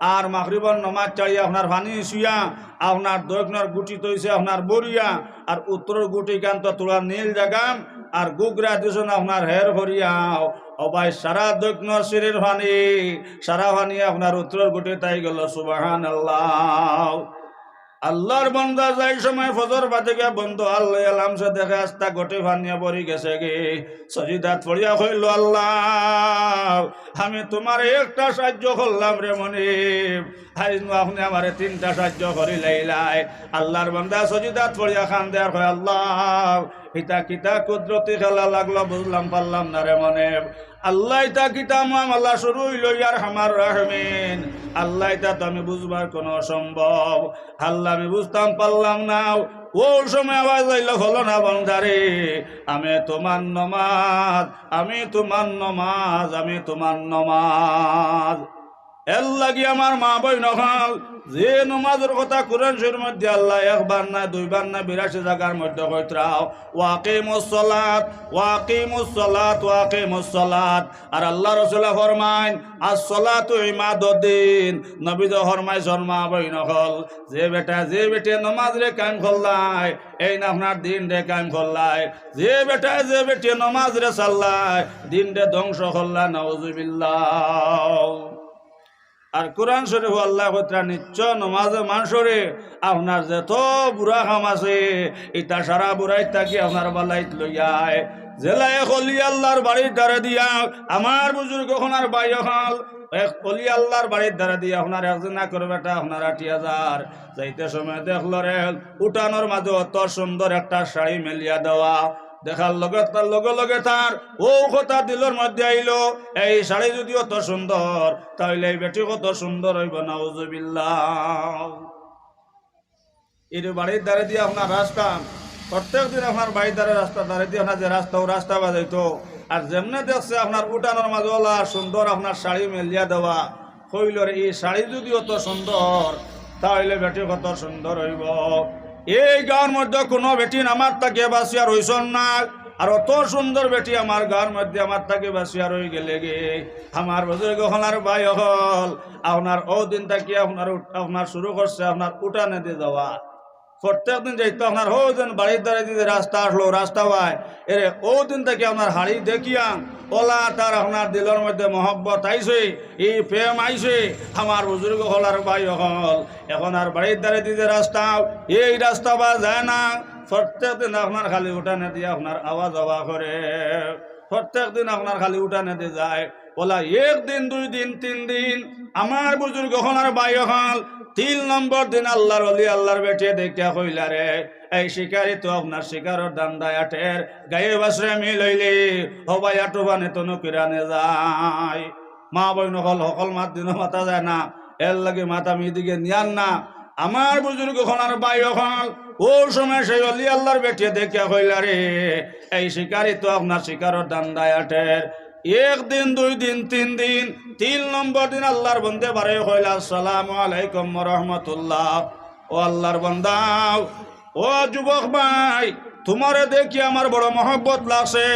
আর মাগরিবর নমাজ চড়িয়া আপনার ভানি শুয়া আপনার দক্ষিণের গুটি তৈছে আপনার বরিয়া আর উত্তর গুটি কান্ত তোলা নীল জাগাম আর গুগরা দিছন আপনার হের ভরিয়া ও ভাই সারা দক্ষিণ শরীর ভানি সারা ভানি আপনার উত্তর গুটি তাই গেল সুবহানাল্লাহ আল্লাহর বন্দা যাই সময় ফজর বাজে গে বন্ধ আল্লাহ আলামসে দেখে আস্তা গোটে ভানিয়া পড়ি গেছে গে সজিদাত পড়িয়া হইল আল্লাহ আমি তোমার একটা সাহায্য করলাম রে মনিব আপনি আমার তিনটা সাহায্য করি লাইলাই আল্লাহর বন্দা সজিদাত পড়িয়া খান দেয়ার হয় আল্লাহ হিতা কিতা কুদরতি খেলা লাগলো বুঝলাম পারলাম না রে মনিব আল্লাহ তা কিতা মামলা শুরু হইল ইয়ার হামার রাহমিন আল্লাহ তা তো আমি বুঝবার কোনো অসম্ভব আল্লাহ আমি বুঝতাম পারলাম না ও সময় আওয়াজ আইল হলো না বন্ধারে আমি তোমার নমাজ আমি তোমার নমাজ আমি তোমার নমাজ এর লাগি আমার মা বই নখাল যে নমাজের কথা কোরআন শরীফের মধ্যে আল্লাহ একবার না দুইবার না 82 জায়গার মধ্যে কইত্রাও ওয়াকিমুস সালাত ওয়াকিমুস সালাত ওয়াকিমুস সালাত আর আল্লাহ রাসূল ফরমায় আস-সালাতু ইমাদুদ্দিন নবী তো ফরমায় শর্মা বই নখল যে বেটে নামাজ রে কায়েম করলাই এই না আপনার দিন রে কায়েম করলাই যে বেটে নামাজ রে সাল্লাই দিন রে ধ্বংস করলা নাউজুবিল্লাহ আর কোরআন শরীফ আল্লাহ কইত্রা নিশ্চয় নমাজে মানুষরে আপনার যত বুড়া কাম আছে ইটা সারা বুড়াই থাকি আপনার বালাইত লইয়ায় জেলায় অলি আল্লাহর বাড়ির দ্বারা দিয়া আমার বুজুর্গ খনার বাইরে হল অলি আল্লাহর বাড়ির দ্বারা দিয়া আপনার একজনা করে বেটা আপনার 80,000 যাইতে সময় দেখল রে উঠানোর মাঝে অত সুন্দর একটা শাড়ি মেলিয়া দেওয়া দেখার লগে তার লগে তার ও কথা দিলর মধ্যে আইলো এই শাড়ি যদি অত সুন্দর তাহলে এই বেটি কত সুন্দর হইব নাউজুবিল্লাহ এর বাড়ির দ্বারে দিয়ে আপনার রাস্তা প্রত্যেক দিন আপনার বাড়ির দ্বারে রাস্তা দ্বারে দিয়ে আপনার যে রাস্তা ও রাস্তা বাজাইতো আর যেমনে দেখছে আপনার উঠানোর মাঝওয়ালা সুন্দর আপনার শাড়ি মেলিয়া দেওয়া হইল এই শাড়ি যদি অত সুন্দর তাহলে বেটি কত সুন্দর হইব এই গাঁর মধ্যে কোনো বেটি আমার তাকে বাসিয়া রইছন না আর অত সুন্দর বেটি আমার গাঁর মধ্যে আমার তাকে বাসিয়া রই গেলে গে আমার বুজুর্গ হলার ভাই হল আপনার ও দিন তাকে আপনার শুরু করছে আপনার উঠানে দিয়ে যাওয়া প্রত্যেক দিন যাইতো আপনার ও দিন বাড়ির দ্বারা যদি রাস্তা আসলো রাস্তা পায় এরে ও দিন থেকে আপনার হাড়ি দেখিয়া ওলা তার আপনার দিলের মধ্যে মহব্বত আইছে এই প্রেম আইছে আমার বুজুর্গ হলার ভাই হল এখন আর বাড়ির দ্বারা দিতে রাস্তা এই রাস্তা বা যায় না প্রত্যেক দিন আপনার খালি উঠানে দিয়ে আপনার আওয়াজ হওয়া করে প্রত্যেক দিন আপনার খালি উঠানে দিয়ে যায় বলা 1 দিন 2 দিন 3 দিন আমার বুজুর্গ হল আর ভাই হল 3 নম্বর দিন আল্লাহর ওলি আল্লাহর বেটে দেখিয়া কইলা রে এই শিকারি তো আপনার শিকারর দান্দায় আটের গায়ে বাসরে মিলইলে হবাই আটো বানে তনু কিরানে যায় মা বইন হল মাত দিন মাথা যায় না এর লাগে মাথা মিদিকে নিয়ান না আমার বুজুর্গ খনার ভাই হল ও সময় সেই অলি আল্লাহর বেটে দেখিয়া কইলা রে এই শিকারি তো আপনার শিকারর দান্দায় আটের 1 দিন 2 দিন 3 দিন 3 নম্বর দিন আল্লাহর বন্দে বারে কইলা আসসালামু আলাইকুম ওয়া রাহমাতুল্লাহ ও আল্লাহর বান্দাও ও যুবক ভাই তোমারে দেখি আমার বড় মহব্বত লাগছে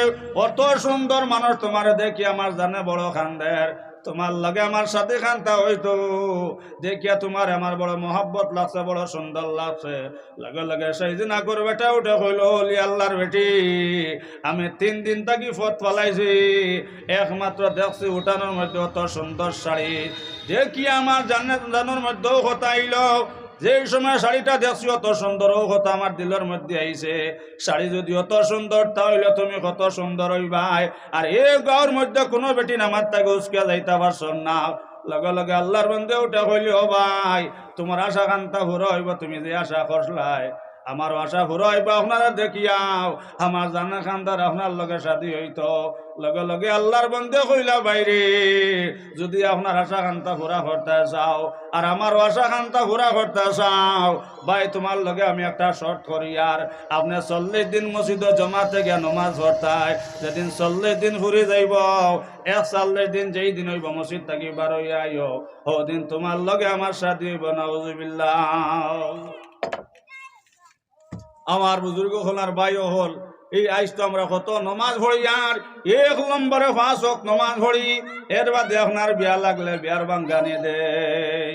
অত সুন্দর মানুষ তোমারে দেখি আমার জানে বড় খান্দের তোমার লগে আমার সাথে খান্তা হইতো দেখিয়া তোমার আমার বড় মহব্বত লাগছে বড় সুন্দর লাগছে লগে লগে সেই দিন আগর বেটা উঠে কইল ওলি আল্লাহর বেটি আমি 3 দিন থাকি ফত ফলাইছি একমাত্র দেখছি উঠানোর মধ্যে অত সুন্দর শাড়ি দেখি আমার জানার মধ্যেও কথা আইল যে সময় শাড়িটা দেখছি অত সুন্দর ও কথা আমার দিলের মধ্যে আইছে শাড়ি যদি অত সুন্দর তাহলে তুমি কত সুন্দর হইবাই আর এই গাঁর মধ্যে কোনো বেটি নামার তাকে উস্কে যাইতে পারছ না লগে লগে আল্লাহর বন্দে উঠে কইলি ও ভাই তোমার আশা কান্তা ভুরো হইব তুমি যে আশা করলাই আমার আশা ভুরো হইব আপনারা দেখিয়াও আমার জানা খান্দার আপনার লগে সাথী হইতো লগে লগে আল্লাহর বন্দে কইলা বাইরে যদি আপনার আশা কান্তা ভুরা করতে চাও আর আমার আশা কান্তা ভুরা করতে চাও ভাই তোমার লগে আমি একটা শর্ট করি আর আপনি 40 দিন মসজিদ জমাতে গিয়া নমাজ পড়তাই যেদিন 40 দিন ঘুরে যাইব 41 দিন যেই দিন হইব মসজিদ থাকি বার হইয়া আইও ও দিন তোমার লগে আমার সাথী হইব নাউজুবিল্লাহ আমার বুজুর্গ হল আর ভাই হল এই আইস তো আমরা কত নমাজ পড়ি আর 1 নম্বরে 5 ওয়াক্ত নমাজ পড়ি এর বাদে আপনার বিয়া লাগলে বিয়ার বাঙ্গানি দেই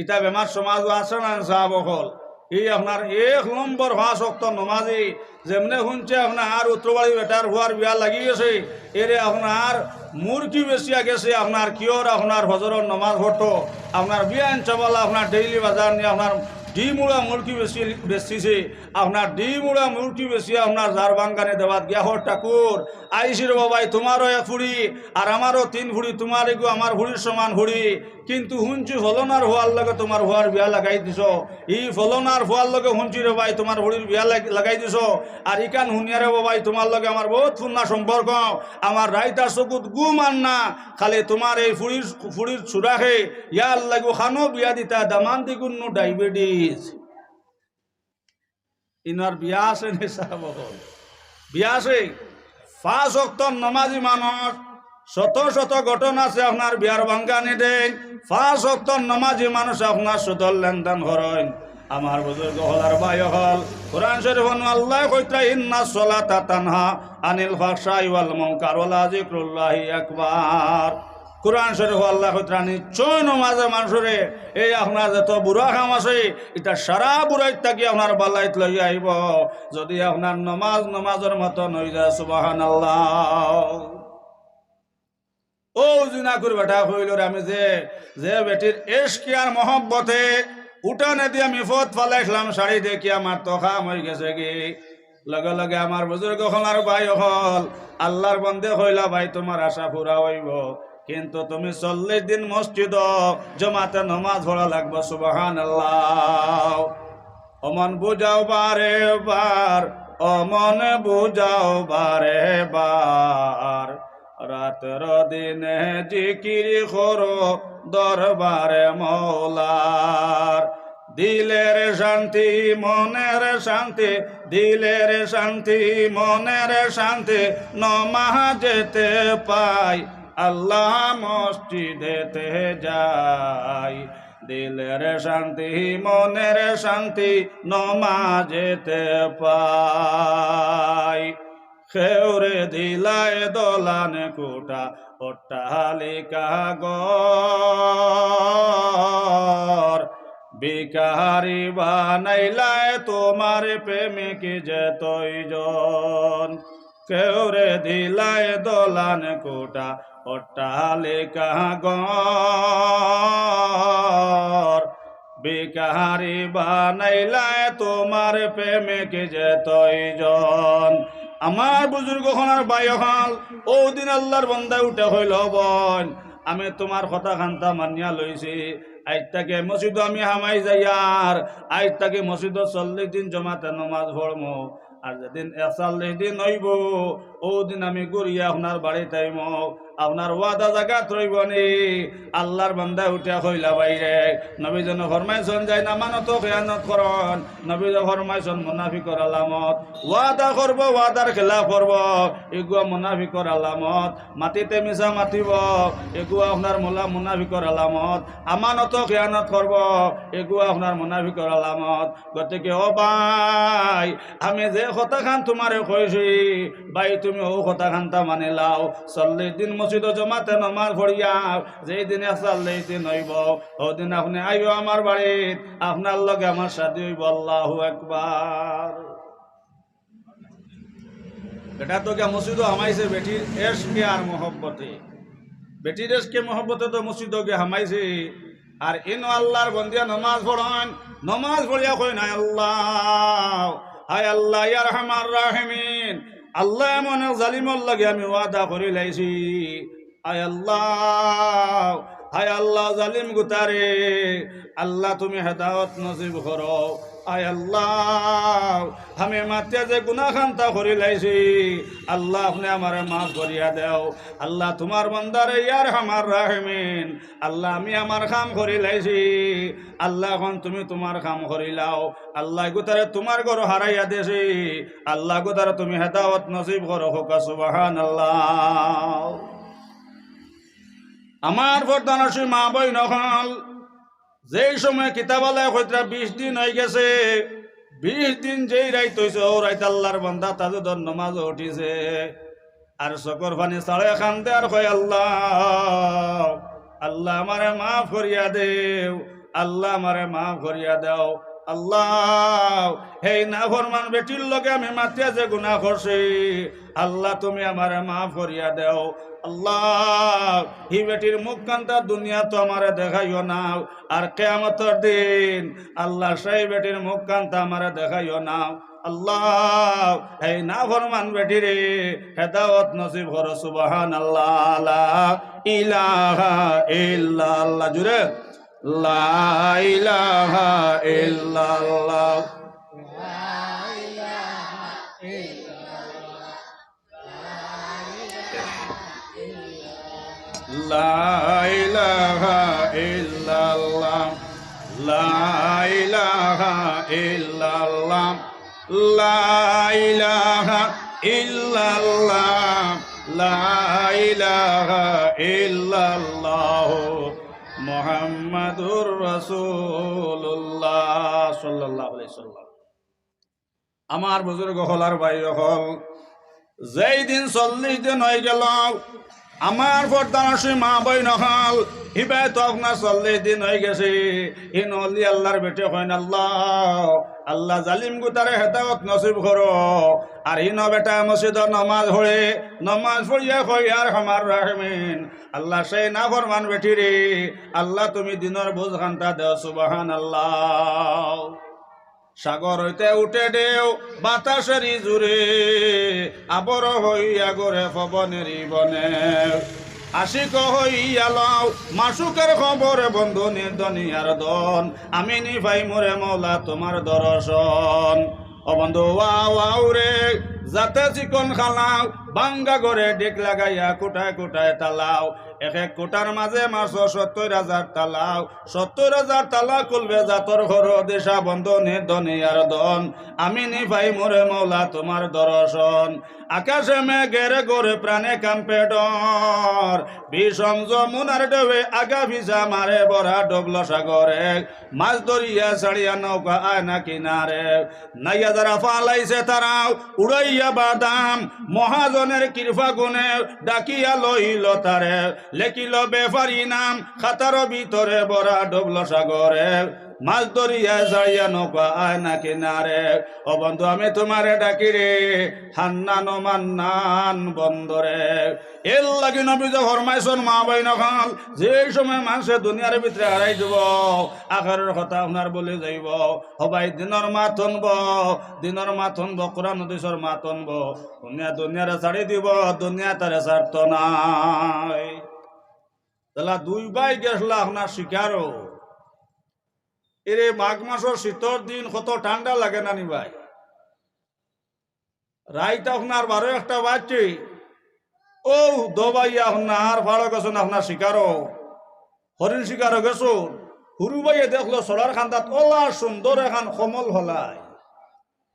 এটা বেমার সমাজ আছে না সাহাব হল এই আপনার 1 নম্বর 5 ওয়াক্ত নমাজি যেমনে শুনছে আপনার উত্তরবাড়ি বেটার হওয়ার বিয়া লাগি গেছে এরে আপনার মুরগি বেশিয়া গেছে আপনার কিওর আপনার হজরের নমাজ পড়তো আপনার বিয়া ইনশাআল্লাহ আপনার ডেইলি বাজার নিয়ে আপনার ডিমুড়া মুরগি বেশিছে আপনার ডিমুড়া মুরগি বেশি আপনার জার বাঙ্গানে দেওয়াত গিয়া হর ঠাকুর আইসির বাবাই তোমারও 1 ফুড়ি আর আমারও 3 ফুড়ি তোমার এগু আমার ফুড়ির সমান ফুড়ি কিন্তু হুঞ্চি ফলনার হওয়ার লগে তোমার হওয়ার বিয়া লাগাই দিছ এই ফলনার হওয়ার লগে হুঞ্চি রে ভাই তোমার ফুড়ির বিয়া লাগাই দিছ আর ইকান হুনিয়ারে বাবাই তোমার লগে আমার বহুত ফুন্না সম্পর্ক আমার রাইতার চকুত গুম আর না খালি তোমার এই ফুড়ির ছুরাখে ইয়ার লাগু খানো বিয়া দিতা দামান দিগুন ডায়াবেটিস ইনার বিয়া আছে নে সাহেব বিয়া আছে 5 ওয়াক্ত নামাজি মানুষ শত শত ঘটনা আছে আপনার বিয়ার বাঙ্গানি দেন 5 ওয়াক্ত নামাজি মানুষ আপনার সুদল লেনদেন করেন আমার বুজুর্গ হলার ভাই হল কোরআন শরীফ আল্লাহ কইতা ইন্নাস সালাতা তানহা আনিল ফাহশাই ওয়াল মুনকার ওয়া যিকরুল্লাহি আকবার কোরআন শরীফ আল্লাহ কইতা নিশ্চয় নমাজে মানুষরে এই আপনার যত বুড়া কাম আছে এটা সারা বুড়াই থাকি আপনার বালাইত লই আইব যদি আপনার নমাজের মতো নই যায় সুবহানাল্লাহ ও জিনাকুর বেটা কইল আমি যে বেটির ইশক আর মহব্বতে উঠানে দিয়ে আমি ফত ফালাইলাম শাড়ি দেখি আমার তো খাম হয়ে গেছে কি লগে লগে আমার বুজুর্গ হল আর ভাই হল আল্লাহর বন্দে কইলা ভাই তোমার আশা পুরা হইব কিন্তু তুমি 40 দিন মসজিদ জমাতে নমাজ পড়া লাগবে সুবহানাল্লাহ অমন বুঝাও বারে বার অমন বুঝাও বারে বার রাতের দিনে জিকির করো দরবারে মৌলার দিলের শান্তি মনের শান্তি দিলের শান্তি মনের শান্তি নমাজেতে পাই আল্লাহ মসজিদেতে যাই দিলের শান্তি মনের শান্তি নমাজেতে পাই খেউরে দিলায় দলান কোটা অট্টালিকা ঘর বিকারি বানাইলায় তোমার প্রেমিক যেতইজন কেউরে দিলায় দলান কোটা অট্টালিকা ঘর বিকারি বানাইলায় তোমার প্রেমিক যেতইজন আমার বুজুর্গ হনার বাই হল ও দিন আল্লাহর বন্দায় উঠে হইল বোন আমি তোমার কথা খান্তা মানিয়া লইছি আজ তাকে মসজিদ আমি হামাই যাই আর আজ তাকে মসজিদ 40 দিন জমাতে নমাজ পড়মো আর যেদিন 41 দিন হইব ও দিন আমি গড়িয়া আপনার বাড়িতে আইম আপনার ওয়াদা জায়গা রইব নি আল্লাহর বান্দা উঠিয়া হইলা বাইরে নবীজন ফরমাইছেন যাই না মানত খেয়ানত করন নবীজ ফরমাইছেন মুনাফিকর আলামত ওয়াদা করব ওয়াদার খেলাফ করব এগুয়া মুনাফিকর আলামত মাটিতে মিশা মাতিব এগুয়া আপনার মোলা মুনাফিকর আলামত আমানত খেয়ানত করব এগুয়া আপনার মুনাফিকর আলামত গতিকে ও ভাই আমি যে কথা খান তোমারে কইছি ভাই তুমি ও কথা খানটা মানে লাও 40 দিন মসজিদ জমাতে নমাজ পড়িয়া যেই দিনে 40 দিন হইব ও দিন আপনি আইও আমার বাড়িত আপনার লগে আমার সাথে হইব আল্লাহু আকবার বেটা তো কে মসজিদ হামাইছে বেটির এশকে আর মোহব্বতে বেটির এশকে মোহব্বতে তো মসজিদ কে হামাইছে আর ইন আল্লাহর বন্দিয়া নমাজ পড়েন নমাজ পড়িয়া কই না আল্লাহ হায় আল্লাহ ইয়া রহমান রাহিমিন আল্লাহ এমন জালিমর লাগে আমি ওয়াদা করে লাইছি আয় আল্লাহ হায় আল্লাহ জালিম গুতারে আল্লাহ তুমি হেদায়ত নসিব করো আয় আল্লাহ আমি মাতিয়া যে গুনাহ খান্তা করে লাইছি আল্লাহ আপনি আমারে মাফ করিয়া দেও আল্লাহ তোমার বান্দারে ইয়ার হামার রাহিমিন আল্লাহ আমি আমার কাম করে লাইছি আল্লাহ এখন তুমি তোমার কাম করিলাও আল্লাহ গুতারে তোমার ঘর হারাইয়া দেছি আল্লাহ গুতারে তুমি হেদায়ত নসিব করো হোকা সুবহানাল্লাহ আমার বর্তমানে মা বই নকল যেই সময় কিতাবালয় হইতরা 20 দিন হয়ে গেছে 20 দিন যেই রাইত হইছে ও রাইত আল্লাহর বান্দা তাজুদর নামাজ উঠিছে আর সকর পানি সাড়ে খানতে আর কয় আল্লাহ আল্লাহ আমারে মাফ করিয়া দেও আল্লাহ আমারে মাফ করিয়া দাও আল্লাহ হে না ফরমান বেটির লগে আমি মাতিয়া যে গুনাহ করছি আল্লাহ তুমি আমারে মাফ করিয়া দেও আল্লাহ হি বেটির মুখ কান্তা দুনিয়া তো আমারে দেখাইও না আর কিয়ামতের দিন আল্লাহ সেই বেটির মুখ কান্তা আমারে দেখাইও না আল্লাহ এই না ফরমান বেটিরে হেদায়েত নসিব করো সুবহানাল্লাহ লা ইলাহা ইল্লাল্লাহ জুরে লা ইলাহা ইল্লাল্লাহ লা ইলাহা ইল্লাল্লাহ লা ইলাহা ইল্লাল্লাহ লা ইলাহা ইল্লাল্লাহ লা ইলাহা ইল্লাল্লাহ মুহাম্মাদুর রাসূলুল্লাহ সাল্লাল্লাহু আলাইহি সাল্লাম আমার বুজুর্গ হলার ভাই হল যেই দিন 40 দিন হয়ে গেল আমার পর্দানসী মা বই নহল হিবাই তো আপনার 40 দিন হয়ে গেছে ইন অলি আল্লাহর বেটে হয় না আল্লাহ আল্লাহ জালিম গুতারে হেদায়ত নসিব করো আর ইন বেটা মসজিদ নামাজ পড়ে নামাজ পড়িয়া কই আর আমার রাহমিন আল্লাহ সেই না ফরমান বেটি রে আল্লাহ তুমি দিনের বোঝ খান্তা দেও সুবহানাল্লাহ সাগর হইতে উঠে দেও বাতাসেরই জুড়ে আবর হইয়া গরে পবনেরই বনে আশিক হইয়া লও মাসুকের খবরে বন্ধু নির্দনিয়ার দন আমি নি ভাই মোরে মৌলা তোমার দর্শন ও বন্ধু ওয়াও রে যাতে চিকন খালাও বাঙ্গা গরে ডেক লাগাইয়া কোটায় কোটায় তালাও এক এক কোটার মাঝে মাছ 70,000 তালাও 70,000 তালা খুলবে জাতর ঘর দেশা বন্ধু নির্দনিয়ার দন আমি নি ভাই মোরে মৌলা তোমার দর্শন আকাশে মেঘের গরে প্রাণে কাম্পে ডর বিষম যমুনার ডবে আগা ভিসা মারে বরা ডবল সাগরে মাছ ধরিয়া ছাড়িয়া নৌকা আয়না কিনারে নাইয়া যারা ফালাইছে তারাও উড়াইয়া বাদাম মহাজনের কৃপা গুণে ডাকিয়া লইল তারে লেখিল বেফারি নাম খাতার ভিতরে বরা ডবল সাগরে মাছ ধরিয়া যাইয়া নৌকা আয় না কিনারে। ও বন্ধু আমি তোমারে ডাকি রে, হান্নান ও মান্নান বন্দরে। এর লাগি নবী যে ফরমাইছেন মা বইন খাল, যে সময় মানুষে দুনিয়ার ভিতরে হারাই যাব, আখেরের কথা আপনার বলে যাইব, সবাই দিনের মাত শুনব, দিনের মাত শুনব, কোরআন হাদিসের মাত শুনব, দুনিয়ারে ছাড়ি দিব, দুনিয়া তারে ছাড়ত নাই। তাহলে দুই ভাই গেছলা আপনার শিকারও। এরে মাঘ মাসের শীতর দিন কত ঠান্ডা লাগে না নি ভাই? রাইত আপনার 12-1 বাজছে, ও দবাইয়া আপনার ভালো গেছেন আপনার শিকারও, হরিণ শিকারও গেছুন। হুরু ভাইয়ে দেখলো সলার খান্দাত ওলা সুন্দর এখন কমল হলাই।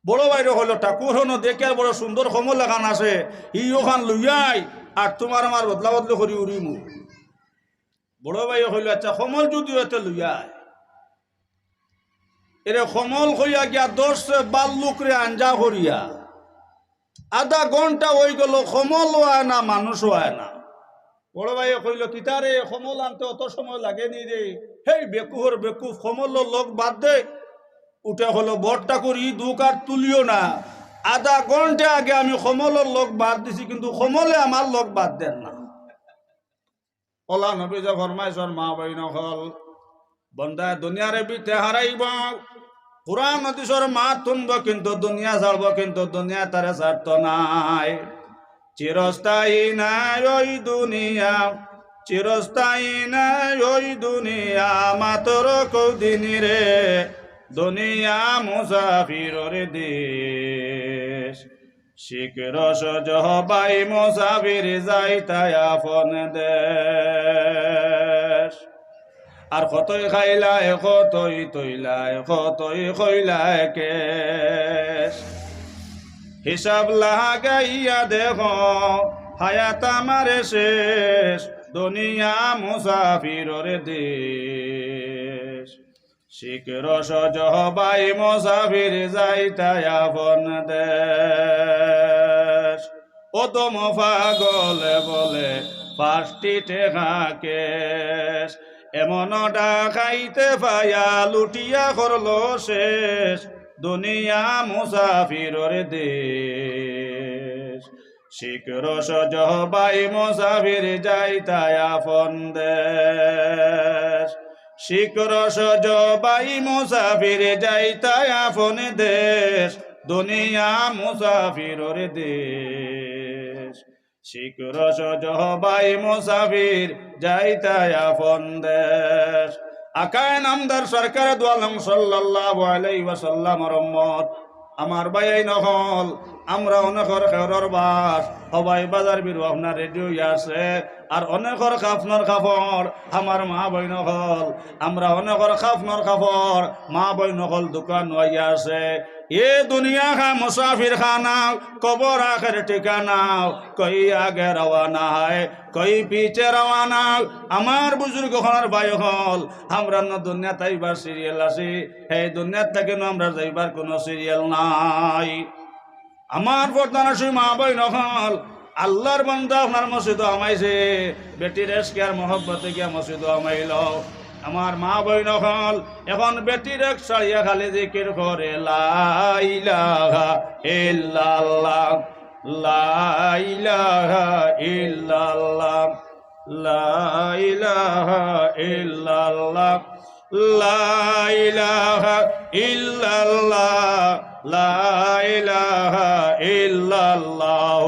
বড় বাইরে হইল ঠাকুর হনো দেখে বড় সুন্দর কমল এখান আছে, ই ওখান লইয়াই আর তোমার আমার বদলা বদলি করি উড়িমু। বড় ভাই হইল আচ্ছা কমল যদিও এতে লইয়াই, এরে কমল হইয়া গিয়া 10 বাল্লুকরে আঞ্জা করিয়া আধা ঘন্টা হয়ে গেল, কমল হয় না, মানুষ হয় না। বড় ভাই কইল কিতারে কমল আনতে অত সময় লাগেনি রে। হেই বেকুহর বেকুফ, কমলের লোক বাদ দে, উঠে হলো বটটা করি দুক আর তুলিও না। আধা ঘন্টা আগে আমি কমলের লোক বাদ দিছি, কিন্তু কমলে আমার লোক বাদ দেন না। ওলা নবী যে ফরমাইছেন মা বইন হল, বন্দা দুনিয়ারে বিতে হারাইব, কুরআন হাদিসের মাত শুনব, কিন্তু দুনিয়া ছাড়ব, কিন্তু দুনিয়া তারে ছাড়ত নাই। চিরস্থায়ী নাই ওই দুনিয়া, চিরস্থায়ী নাই ওই দুনিয়া, মাতর কৌদিন রে, দুনিয়া মুসাফিরর দেশ। শিখর সজহবাই মুসাফির যাইতাই আপন দেশ। আর কতই খাইলায়, কতই তৈলায়, কতই খইলায় কেশ। হিসাব লাগাইয়া দেখো হায়াত আমার শেষ, দুনিয়া মুসাফিরর দেশ। শিখর সজহবাই মুসাফির যাইতাই আপন দেশ। ও দম পাগলে বলে 5টি টেকা কেশ, এমন ডাকাইতে পায়া লুটিয়া করলো শেষ, দুনিয়া মুসাফিরর দেশ। শিখর সজহবাই মুসাফির যাইতাই আপন দেশ। শিখর সজহবাই মুসাফির যাইতাই আপন দেশ, দুনিয়া মুসাফিরর দেশ। শিখর সজহবাই মুসাফির যাইতাই আপন দেশ। আকায় নামদার সরকার দু আলম সাল্লাল্লাহু আলাইহি ওয়াসাল্লামের উম্মত, আমার ভাই নহল, আমরা অনেকর খেরর বাস, সবাই বাজার বিরু আপনার রেডিও আছে, আর অনেকর খাফনর কাপড় আমার মা বই নহল, আমরা অনেকর খাফনর কাপড় মা বই নহল দোকান হইয়া আছে। এ দুনিয়া খা মুসাফির খানা, কবর আখের ঠিকানা, কই আগে রওয়ানা হয়, কই পিছে রওয়ানা। আমার বুজুর্গ হওয়ার ভাই হল, আমরা ন দুনিয়া তাইবার সিরিয়াল আছি, এই দুনিয়ার থেকে আমরা যাইবার কোনো সিরিয়াল নাই। আমার প্রধান আসি মা বই নহল, আল্লাহর বান্দা আপনার মসজিদ আমাইছে, বেটির এসকের মহব্বতে গিয়া মসজিদ আমাইল। আমার মা বই নহল এখন বেটির এক সারিয়া খালি জিকির করে, লা ইলাহা ইল্লাল্লাহ, লা ইলাহা ইল্লাল্লাহ, লা ইলাহা ইল্লাল্লাহ, লা ইলাহা ইল্লাল্লাহ, লা ইলাহা ইল্লাল্লাহ,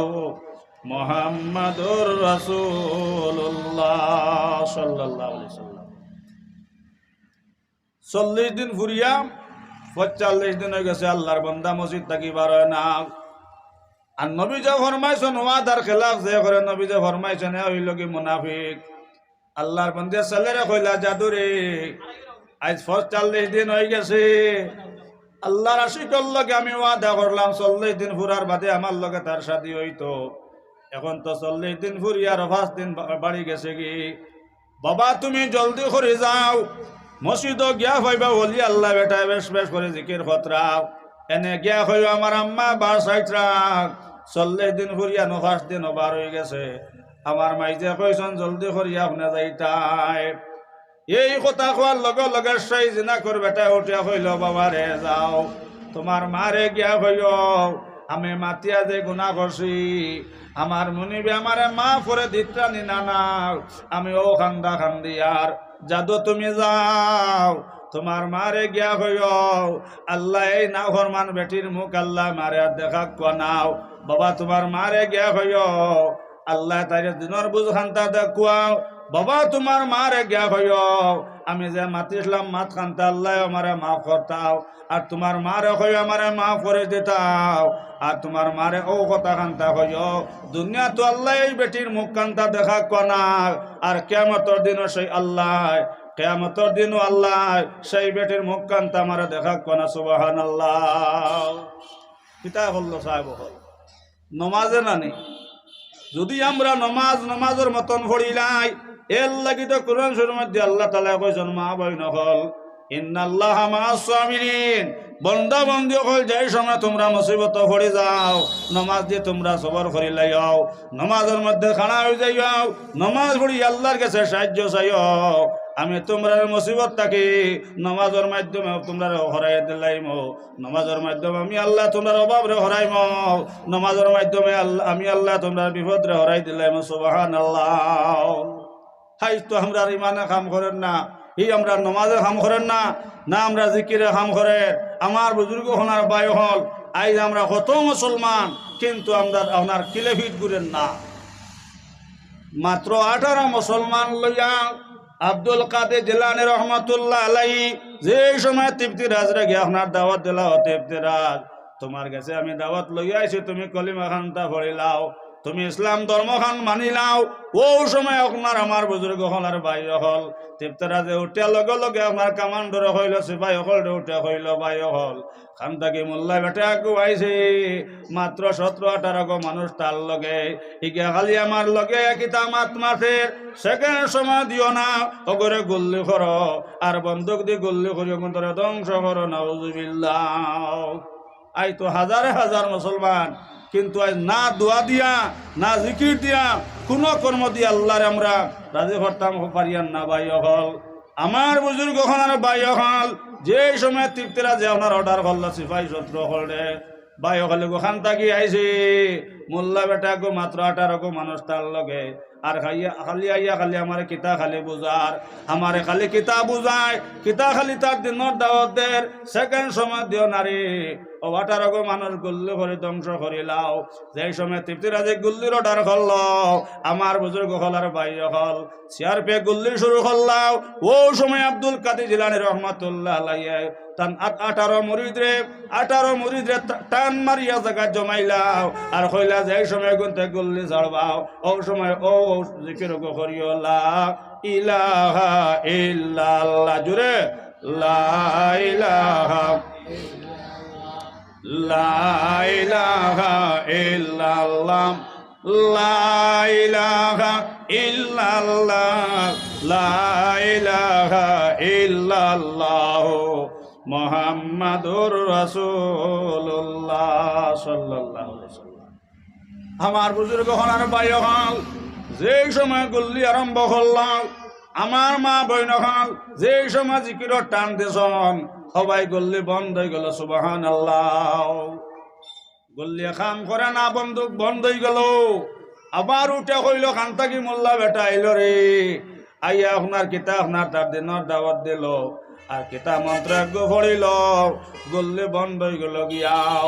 মুহাম্মাদুর রাসূলুল্লাহ সাল্লাল্লাহু আলাইহি ওয়াসাল্লাম। 40 দিন ফুরিয়া 45 দিন হয়ে গেছে, আল্লাহর বান্দা মসজিদ থাকি বার হয় না। আর নবী যে ফরমাইছেন ওয়াদার খেলাফ যে করে, নবী যে ফরমাইছেন হইল কি মুনাফিক। আল্লাহর বান্দা ছেলেরে কইলা, জাদুরে আজ 45 দিন হয়ে গেছে, আল্লাহর আশিকর লগে আমি ওয়াদা করলাম 40 দিন ফুরার বাদে আমার লগে তার শাদী হইতো। এখন তো 40 দিন ফুরিয়া আর 5 দিন বাড়ি গেছে কি। বাবা তুমি জলদি করে যাও, মসজিদ গিয়া হইবা বলি আল্লাহ বেটা বেশ বেশ করে জিকির খতরাও। এনে গিয়া হইব আমার আম্মা বার সাইট রাখ, 40 দিন ফুরিয়া 5 দিন বার হয়ে গেছে। আমার মাইজে কইসন জলদি করিয়া আপনি যাইতাই। এই কথা কোয়ার লগে লগে সেই জিনা কর বেটা উঠিয়া হইল, বাবা রে যাও তোমার মারে গিয়া হইল, আমি মাতিয়া যে গুণা করছি আমার মুনিবে আমারে মা করে দিত্রানি না, আমি ও খান্দা খান্দি আর জাদু তুমি যাও তোমার মারে গিয়া হইল, আল্লাহ এই না ফরমান বেটির মুখ আল্লাহ মারে আর দেখা নাও, বাবা তোমার মারে গিয়া হইল, আল্লাহ তাই দিনের বুঝ খান্তা দেখুয়াও, বাবা তোমার মারে গিয়া হইল, আমি যে মাতিছিলাম মাত খান্তা আল্লাহ আমারে মাফ করতাও, আর তোমার মারে হইল আমারে মাফ করে দিতাও, আর তোমার মারে ও কথা খান্তা হইল, দুনিয়া তো আল্লাহ এই বেটির মুখ কান্তা দেখা কনা, আর কিয়ামতের দিনও সেই আল্লাহ, কিয়ামতের দিনও আল্লাহ সেই বেটির মুখ কান্তা আমারে দেখা কনা। সুবহানাল্লাহ। পিতা বলল সাহেব হল নমাজে নানি, যদি আমরা নমাজের মতন পড়িলাই এর লাগি তো কোরআন শরীফের মধ্যে আল্লাহ তাআলা কইছেন মা বইন হল ইন্নাল্লাহা মা'আস সাবিরিন, বন্দা বন্দি হল যেই সময় তোমরা মুসিবত পড়ে যাও নমাজ দিয়ে তোমরা সবর করি লাইও, নমাজের মধ্যে খানা হয়ে যাইও, নমাজ পড়ি আল্লাহর কাছে সাহায্য চাইও, আমি তোমরা মুসিবত থাকি নমাজের মাধ্যমে তোমরা হরাই দিলাইম, নমাজের মাধ্যমে আমি আল্লাহ তোমরা অভাবরে হরাইম, নমাজের মাধ্যমে আমি আল্লাহ তোমরা বিপদরে হরাই দিলাইম। সুবহানাল্লাহ। হাই তো আমরা ইমানে কাম করেন না, আমরা নমাজে কাম করেন না, না আমরা জিকিরে কাম করে, আমার বুজুর্গ হনার বায়ু হল আজ আমরা কত মুসলমান কিন্তু আমরা আপনার কিলেফিট করেন না। মাত্র 18 মুসলমান লইয়া আব্দুল কাদের জিলানী রহমাতুল্লাহ আলাইহি যে সময় তিপ্তিরাজ রে গিয়ে আপনার দাওয়াত দিলাও, তিপ্তিরাজ তোমার কাছে আমি দাওয়াত লইয়া আইছি, তুমি কলিমা খানটা পড়িলাও, তুমি ইসলাম ধর্ম খান মানিলাও, ও সময় আপনার আমার বুজুর্গ হল আর ভাই হল তিপ্তিরাজে উঠিয়া লগে লগে আপনার কামান্ডর হইল, সিপাহী হল উঠিয়া হইল ভাই হল খান থাকি মোল্লা বেটা আইছে, মাত্র 17-18 মানুষ তার লগে ইকে খালি আমার লগে কিতা মাত মাথের সেকেন্ড সময় দিও না, ওগরে গুল্লি করো আর বন্দুক দিয়ে গুল্লি করিও কিন্তু ধ্বংস করো। নাউজুবিল্লাহ। আই তো হাজারে হাজার মুসলমান কিন্তু আজ না দোয়া দিয়া না জিকির দিয়া কোন কর্ম দিয়া আল্লাহরে আমরা রাজি করতাম পারিয়ান না। ভাই হল আমার বুজুর্গ হল ভাই হল যে সময় তৃপ্তিরা যে আপনার অর্ডার করল সিপাহী শত্র হলে ভাই হলে গোখান থাকি আইছি মোল্লা বেটা গো মাত্র 18 মানুষ তার লগে আর খালি আইয়া খালি আমার কিতা খালি বুঝার, আমারে খালি কিতা বুঝায়, কিতা খালি তার দিনের দাওয়াতের সেকেন্ড সময় দিও নারী ও 18 মানুষ গুল্লি করে ধ্বংস করিলাও। যেই সময় তৃপ্তিরাজে গুল্লির অর্ডার করল আমার বুজুর্গ হল আর ভাই হল চেয়ার পেয়ে গুল্লি শুরু করলাও, ও সময় আব্দুল কাদের জিলানী রহমাতুল্লাহ আলাইহি তান 18 মুরিদরে টান মারিয়া জায়গা জমাইলাও আর কইলা যে সময় গুনতে গুল্লি ছাড়বাও, ও সময় ও জিকির করিও লা ইলাহা ইল্লাল্লাহ, জুরে লা ইলাহা ইল্লাল্লাহ, লা ইলাহা ইল্লাল্লাহ, লা ইলাহা ইল্লাল্লাহ মুহাম্মাদুর রাসূলুল্লাহ সাল্লাল্লাহু আলাইহি ওয়াসাল্লাম। আমার বুজুর্গ হনার ভাই হল যে সময় গুল্লি আরম্ভ করলাম, আমার মা বইন হল যে সময় জিকিরর টান দিছন সবাই গুল্লি বন্ধ হয়ে গেল। সুবহানাল্লাহ। গুল্লি কাম করে না, বন্দুক বন্ধ হয়ে গেল। আবার উঠে কইল খান থাকি মোল্লা বেটা আইল রে, আইয়া আপনার কিতা আপনার তার দিনের দাওয়াত দিল আর কিতা মন্ত্র পড়িল, গুল্লি বন্ধ হয়ে গেল গিয়াও।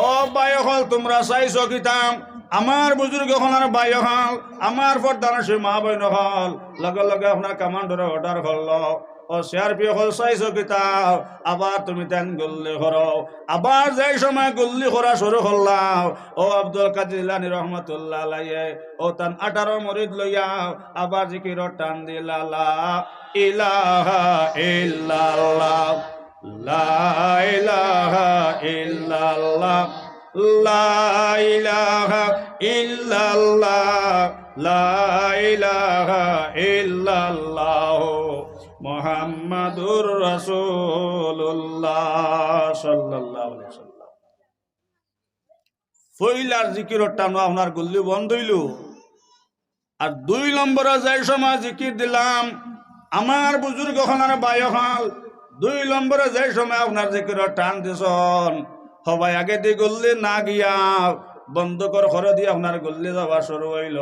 ও ভাই হল তোমরা চাইছো কিতাম আমার বুজুর্গ হল ভাই হল আমার পর্দানা সে মা বইন হল লগে লগে আপনার কমান্ডারে অর্ডার করলো, ও সিআরপি হল চাইছো কিতাব আবার তুমি তেন গুল্লি করো। আবার যেই সময় গুল্লি করা শুরু করলাম, ও আব্দুল কাদের জিলানী রহমাতুল্লাহ আলাইহি ও তান 18 মুরিদ লইয়া আবার জিকির টান দিলা লা ইলাহা ইল্লাল্লাহ, লা ইলাহা ইল্লাল্লাহ, লা ইলাহা ইল্লাল্লাহ, লা ইলাহা ইল্লাল্লাহ মুহাম্মাদুর রাসূলুল্লাহ সাল্লাল্লাহু আলাইহি ওয়াসাল্লাম। ফইলার জিকির টানো আপনার গুল্লি বন্ধ হইল। আর 2 নম্বরে যাই সময় জিকির দিলাম আমার বুজুর্গ হলার বায়ু হল 2 নম্বরে যে সময় আপনার জিকির টান দিছন সবাই আগে দিয়ে গল্লি না গিয়া বন্ধ করে দিয়ে আপনার গল্লি যাওয়া শুরু হইল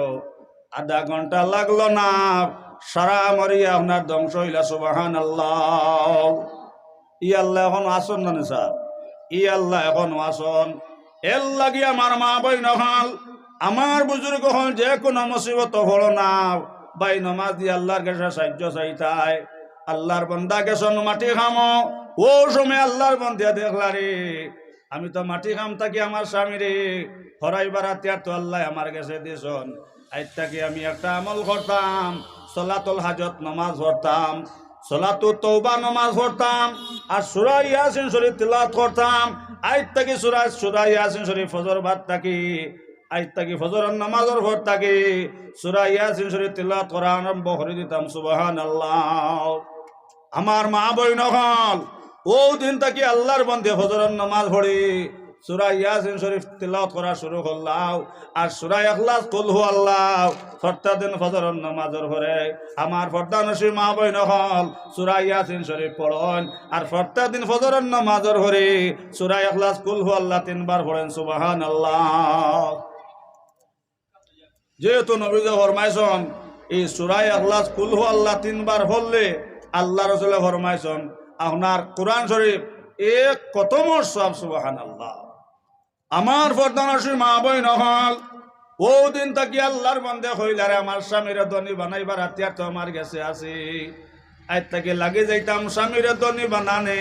আধা ঘন্টা লাগলো না সারা মরিয়া আপনার ধ্বংস হইলা সুবহানাল্লাহ। ই আল্লাহ এখন আসন না স্যার, ই আল্লাহ এখন আসন। এর লাগি আমার মা বই নহল আমার বুজুর্গ হল যে কোনো মুসিবত হলো না বাই নমাজ দিয়ে আল্লাহর কাছে সাহায্য চাইতাই। আল্লাহর বন্দা গেছন মাটি খামো, ও সময় আল্লাহর বন্দিয়া দেখলা রে আমি তো মাটি খাম থাকি আমার স্বামী রে হরাইবার হাতিয়ার তো আল্লাহ আমার কাছে দিছন। আজ থাকি আমি একটা আমল করতাম, সলাতুল হাজত নমাজ পড়তাম, সলাতুত তওবা নমাজ পড়তাম, আর সূরা ইয়াসিন শরীফ তিলাওয়াত করতাম। আজ থাকি সূরা ইয়াসিন শরীফ ফজর বাদ থাকি, আজ থাকি ফজরের নামাজের ভোর থাকি সূরা ইয়াসিন শরীফ তিলাওয়াত করা আরম্ভ করে দিতাম সুবহানাল্লাহ। আমার মা বইন হল ও দিন থাকি আল্লাহর বন্দে ফজরের নামাজ পড়ি সূরা ইয়াসিন শরীফ তিলাওয়াত করা শুরু করলাম, আর সূরা ইখলাস কুল হু আল্লাহ প্রত্যেকদিন ফজরের নামাজের পরে আমার পর্দানশীল মা বইন হল সূরা ইয়াসিন শরীফ পড়েন, আর প্রত্যেকদিন ফজরের নামাজের পরে সূরা ইখলাস কুল হু আল্লাহ 3 বার পড়েন সুবহানাল্লাহ। যেহেতু নবী ফরমাইছেন এই সূরা ইখলাস কুল হু আল্লাহ 3 বার পড়লে আল্লাহ রাসূল ফরমাইছেন আপনার কোরআন শরীফ এক কতমর সওয়াব সুবহানাল্লাহ। আমার পর্দানশীল মা বই নহল ও দিন থাকি আল্লাহর বন্দে হইলারে আমার স্বামীর ধনী বানাইবার হাতিয়ার তো আমার কাছে আছে। আজ থেকে লাগে যাইতাম স্বামীর ধনী বানানে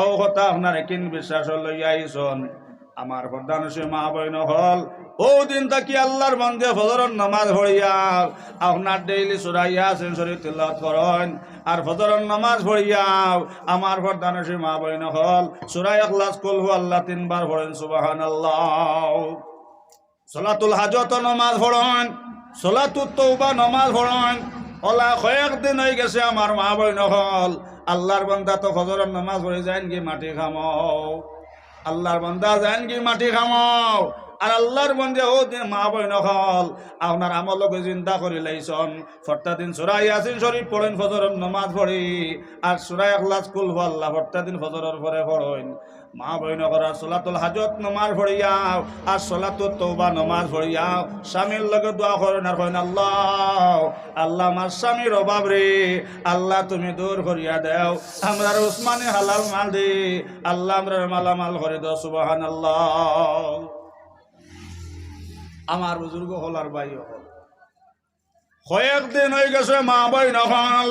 ও কথা আপনার কিন বিশ্বাস লইয়া আইসন। আমার পর্দানশীল মা বই নহল ও দিন থাকি আল্লাহর বন্দে ফজরের নামাজ পড়িয়া আপনার ডেইলি সূরা ইয়াসিন শরীফ তিলাওয়াত করেন, আর ফজরের নামাজ পড়িয়া আমার পর্দানশীল মা বই নহল সূরা ইখলাস কুল হু আল্লাহ 3 বার পড়েন সুবহানাল্লাহ। সলাতুল হাজত নামাজ পড়েন, সলাতুত তওবা নামাজ পড়েন। ওলা কয়েকদিন হয়ে গেছে আমার মা বই নহল আল্লাহর বান্দা তো ফজরের নামাজ পড়ে যায় কি মাটি খামাও, আল্লাহর বান্দা যায় কি মাটি খামাও, আর আল্লাহর বন্দে ও দিন মা বই নহল আপনার আমলকে চিন্তা করি লাইছন প্রত্যেকদিন সূরা ইয়াসিন শরীফ পড়েন ফজরের নামাজ পড়ি, আর সূরা ইখলাস কুল হু আল্লাহ প্রত্যেকদিন ফজরের পরে পড়েন। মা বই নহরা সলাতুল হাজত নামাজ পড়িয়াও আর সলাতুত তওবা নামাজ পড়িয়াও স্বামীর লগে দোয়া করেন, আর কইন আল্লাহ আল্লাহ আমার স্বামীর অভাব রে আল্লাহ তুমি দূর করিয়া দেও, আমরা উসমানে হালাল মাল দে আল্লাহ আমরা মালামাল করে দাও সুবহানাল্লাহ। আমার বুজুর্গ হল আর ভাই হল কয়েকদিন হয়ে গেছে মা বই নহল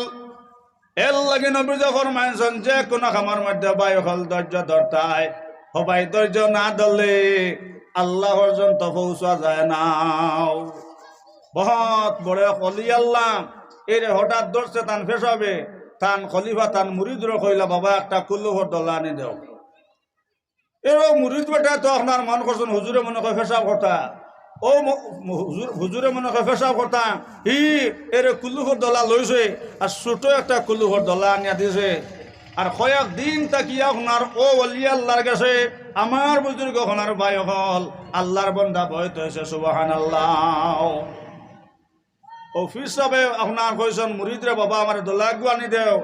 এর লাগে নবী ফরমাইছেন যে কোন খামার মধ্যে ভাই হল ধৈর্য ধরতাই সবাই ধৈর্য না ধরলে আল্লাহ পর্যন্ত পৌঁছা যায় না। বহুত বড় খলি আল্লাহ এর হঠাৎ ধরছে তান ফেসাবে তান খলিফা তান মুরিদর কইলা বাবা একটা কুল্লুভর দলা আনি দেও। এরকম মুরিদ বেটা তো আপনার মন করছেন হুজুরে মনে করে ফেসাব কথা, ও হুজুরে মনে করে ফেসাব করতাম হি এর কুল্লুভর দলা লইছে আর ছোট একটা কুল্লুভর দলা আনিয়া দিছে, আর কয়েক দিন তাকিয়া আপনার ও ওলি আল্লাহর কাছে আমার বুজুর্গ ওনার ভাই হল আল্লাহর বন্দা বয়ত হয়েছে সুবহানাল্লাহ। অফিস সাহেব আপনার কইছেন মুরিদরে বাবা আমার দলা আনি দেও,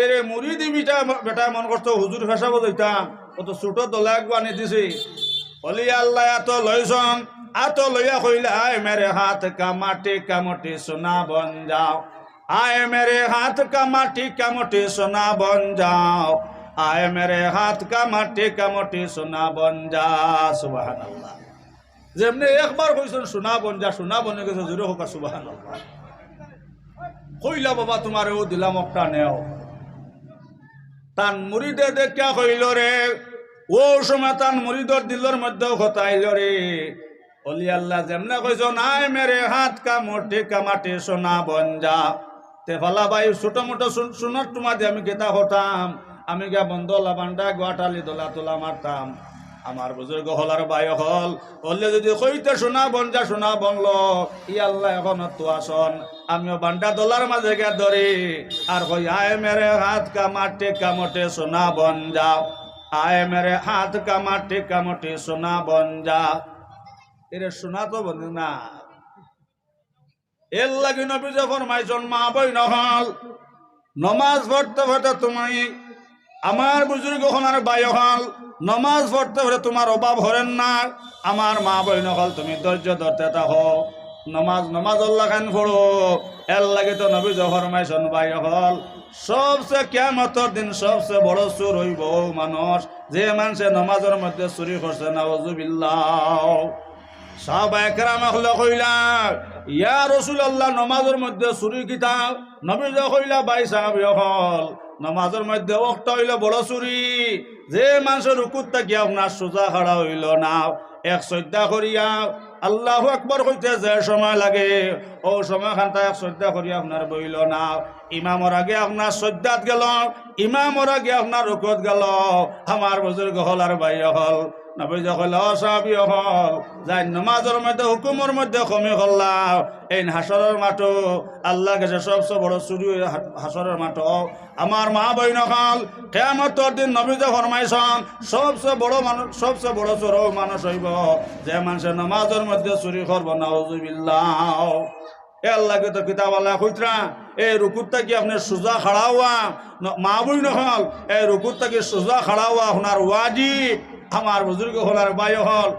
এরে মুরিদি বেটা মন করতো হুজুর ফেসাব দিতাম ও তো ছোট দলা আনি দিছে। ওলি আল্লাহ এত লইছন আতো লইয়া কইলে আয় মেরে হাত কা মাটি কামটি সোনা বন যাও, आए मेरे हाथ का माटी का मोटी सोना बन जाओ, आए मेरे हाथ का माटी का मोटी सोना बन जा। सुबहानाल्लाह। जेमने एक बार कइसन सोना बन गेছে জোরে হোক সুবহানাল্লাহ। কইলা বাবা তোমারে ও দিলাম একটা নেও, তান মুরিদে দেখা কইল রে ও সময় তান মুরিদর দিলর মধ্যে কথা আইল রে ওলি আল্লাহ যেমনে কইছো নাই মেরে হাত কা মোটি কা মাটি সোনা বন যা। তে ফালা ভাই ছোট মোটো সোনার টুমা দিয়ে আমি গেতা হতাম, আমি গা বন্ধলা বান্ডা গোয়াটালি দোলা তোলা মারতাম। আমার বুজুর্গ হল আর ভাই হল হলে যদি কইতে সোনা বনলো ই আল্লাহ এখন তো আসন আমিও বান্ডা দোলার মাঝে গিয়ে ধরি আর কই আয় মেরে হাত কা মাটি কা মোটে সোনা বন যা, আয় মেরে হাত কা মাটি কা মোটে সোনা বন যা। এরে সোনা তো বন্ধু না এর লাগে নবী যখন মাইজন মা বই নহল নমাজ পড়তে পড়তে তুমি আমার বুজুর্গ হল আর বাই হল নমাজ পড়তে পড়তে তোমার অভাব হরেন না। আমার মা বইন হল তুমি ধৈর্য ধরতে থাকো। নমাজ আল্লাহ খান পড়ো। এর লাগে তো নবী ফরমাইছেন বাই হল সবচেয়ে কিয়ামতের দিন সবচেয়ে বড় চোর হইব মানুষ যে মানুষে নমাজের মধ্যে চুরি করছে। নাউজুবিল্লাহ। সাহাবায়ে কেরাম কইলা ইয়া রাসূলুল্লাহ নমাজের মধ্যে চুরি কিতাব। নবী কইলা ভাই সাহাবী হল নমাজের মধ্যে ওয়াক্ত হইল বড় চুরি যে মানুষের রুকুত থাকিয়া আপনার সোজা খাড়া হইল না এক শ্রদ্ধা করিয়া আল্লাহু আকবার কইতে যে সময় লাগে ও সময় খানটা এক শ্রদ্ধা করিয়া আপনার বইল না। ইমামর আগে আপনার শ্রদ্ধাত গেল, ইমামর আগে আপনার রুকুত গেল। আমার বুজুর্গ হল আর ভাই হল নবী যখন সাহাবী হল যাই নমাজের মধ্যে হুকুমের মধ্যে কমে করলাম এই হাসরের মাঠো আল্লাহ গেছে সবচেয়ে বড় চুরি হাসরের মাঠো। আমার মা বইন হল কিয়ামতের দিন নবী যে ফরমাইছেন সবচেয়ে বড় মানুষ সবচেয়ে বড় চোর মানুষ হইব যে মানুষের নমাজের মধ্যে চুরি করব। নাউজুবিল্লাহ। এ আল্লাহকে তো কিতাব আল্লাহ কইতরা এই রুকুতটা কি আপনি সোজা খাড়া হওয়া মা বইন হল এই রুকুতটা কি সোজা খাড়া হওয়া আপনার ওয়াজিব। আমার বুজুর্গ হল আর বাই হল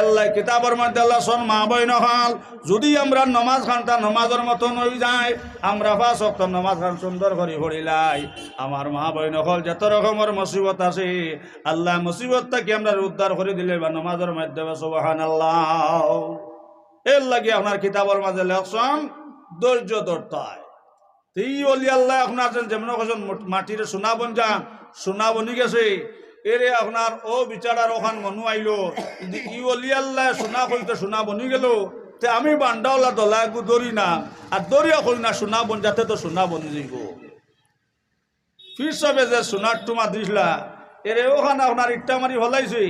আল্লাহ কিতাবের মধ্যে আল্লাহ শোন মা বইন হল যদি আমরা নমাজ খানটা নমাজের মতন হয়ে যায় আমরা 5 ওয়াক্ত নমাজ খান সুন্দর করে পড়িলাই। আমার মা বইন হল যত রকমের মুসিবত আছে আল্লাহ মুসিবতটা কি আমরা উদ্ধার করে দিলে বা নমাজের মাধ্যমে সুবহানাল্লাহ। এর লাগে আপনার কিতাবের মাঝে লেখছেন ধৈর্য ধরতে হয়। এই অলি আল্লাহ আপনার যেমন মাটির সোনা বনজা সোনা বনি গেছে এরে আপনার ও বিচারার ওখান মনু আইলো ই অলি আল্লাহ সোনা কইতে সোনা বনি গেল তে আমি বান্ডাওলা দলা একু দরি না আর দরিয়া কই না সোনা বন যাতে তো সোনা বনি যাইব। ফির সবে যে সোনার টুমা দিসলা এরে ওখানে আপনার ইট্টা মারি ফলাইছে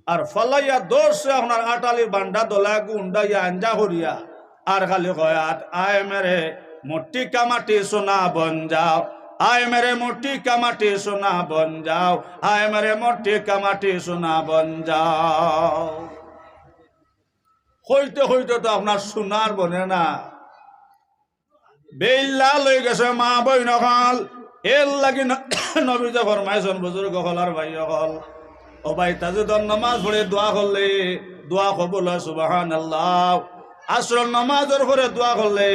আর ফলাইয়া দোষে আপনার আটালির বান্ডা দলা একু উন্ডাইয়া আঞ্জা করিয়া আর খালি কয় আয় মেরে মোটি কামাটি সোনা বন যাও आय मेरे मोटी कमाटी सोना बन जाओ आय मेरे मोटी कमाटी सोना बन जाओ। হইতে হইতে তো আপনার সোনার বনে না বেল্লা লই গেছে মা বইন হল এর লাগি নবী যে ফরমাইছেন বুজুর্গ হল আর ভাই হল ও ভাই তাজুদর নামাজ পড়ে দোয়া করলে দোয়া কবুল হয় সুবহানাল্লাহ। আসর নামাজের পরে দোয়া করলে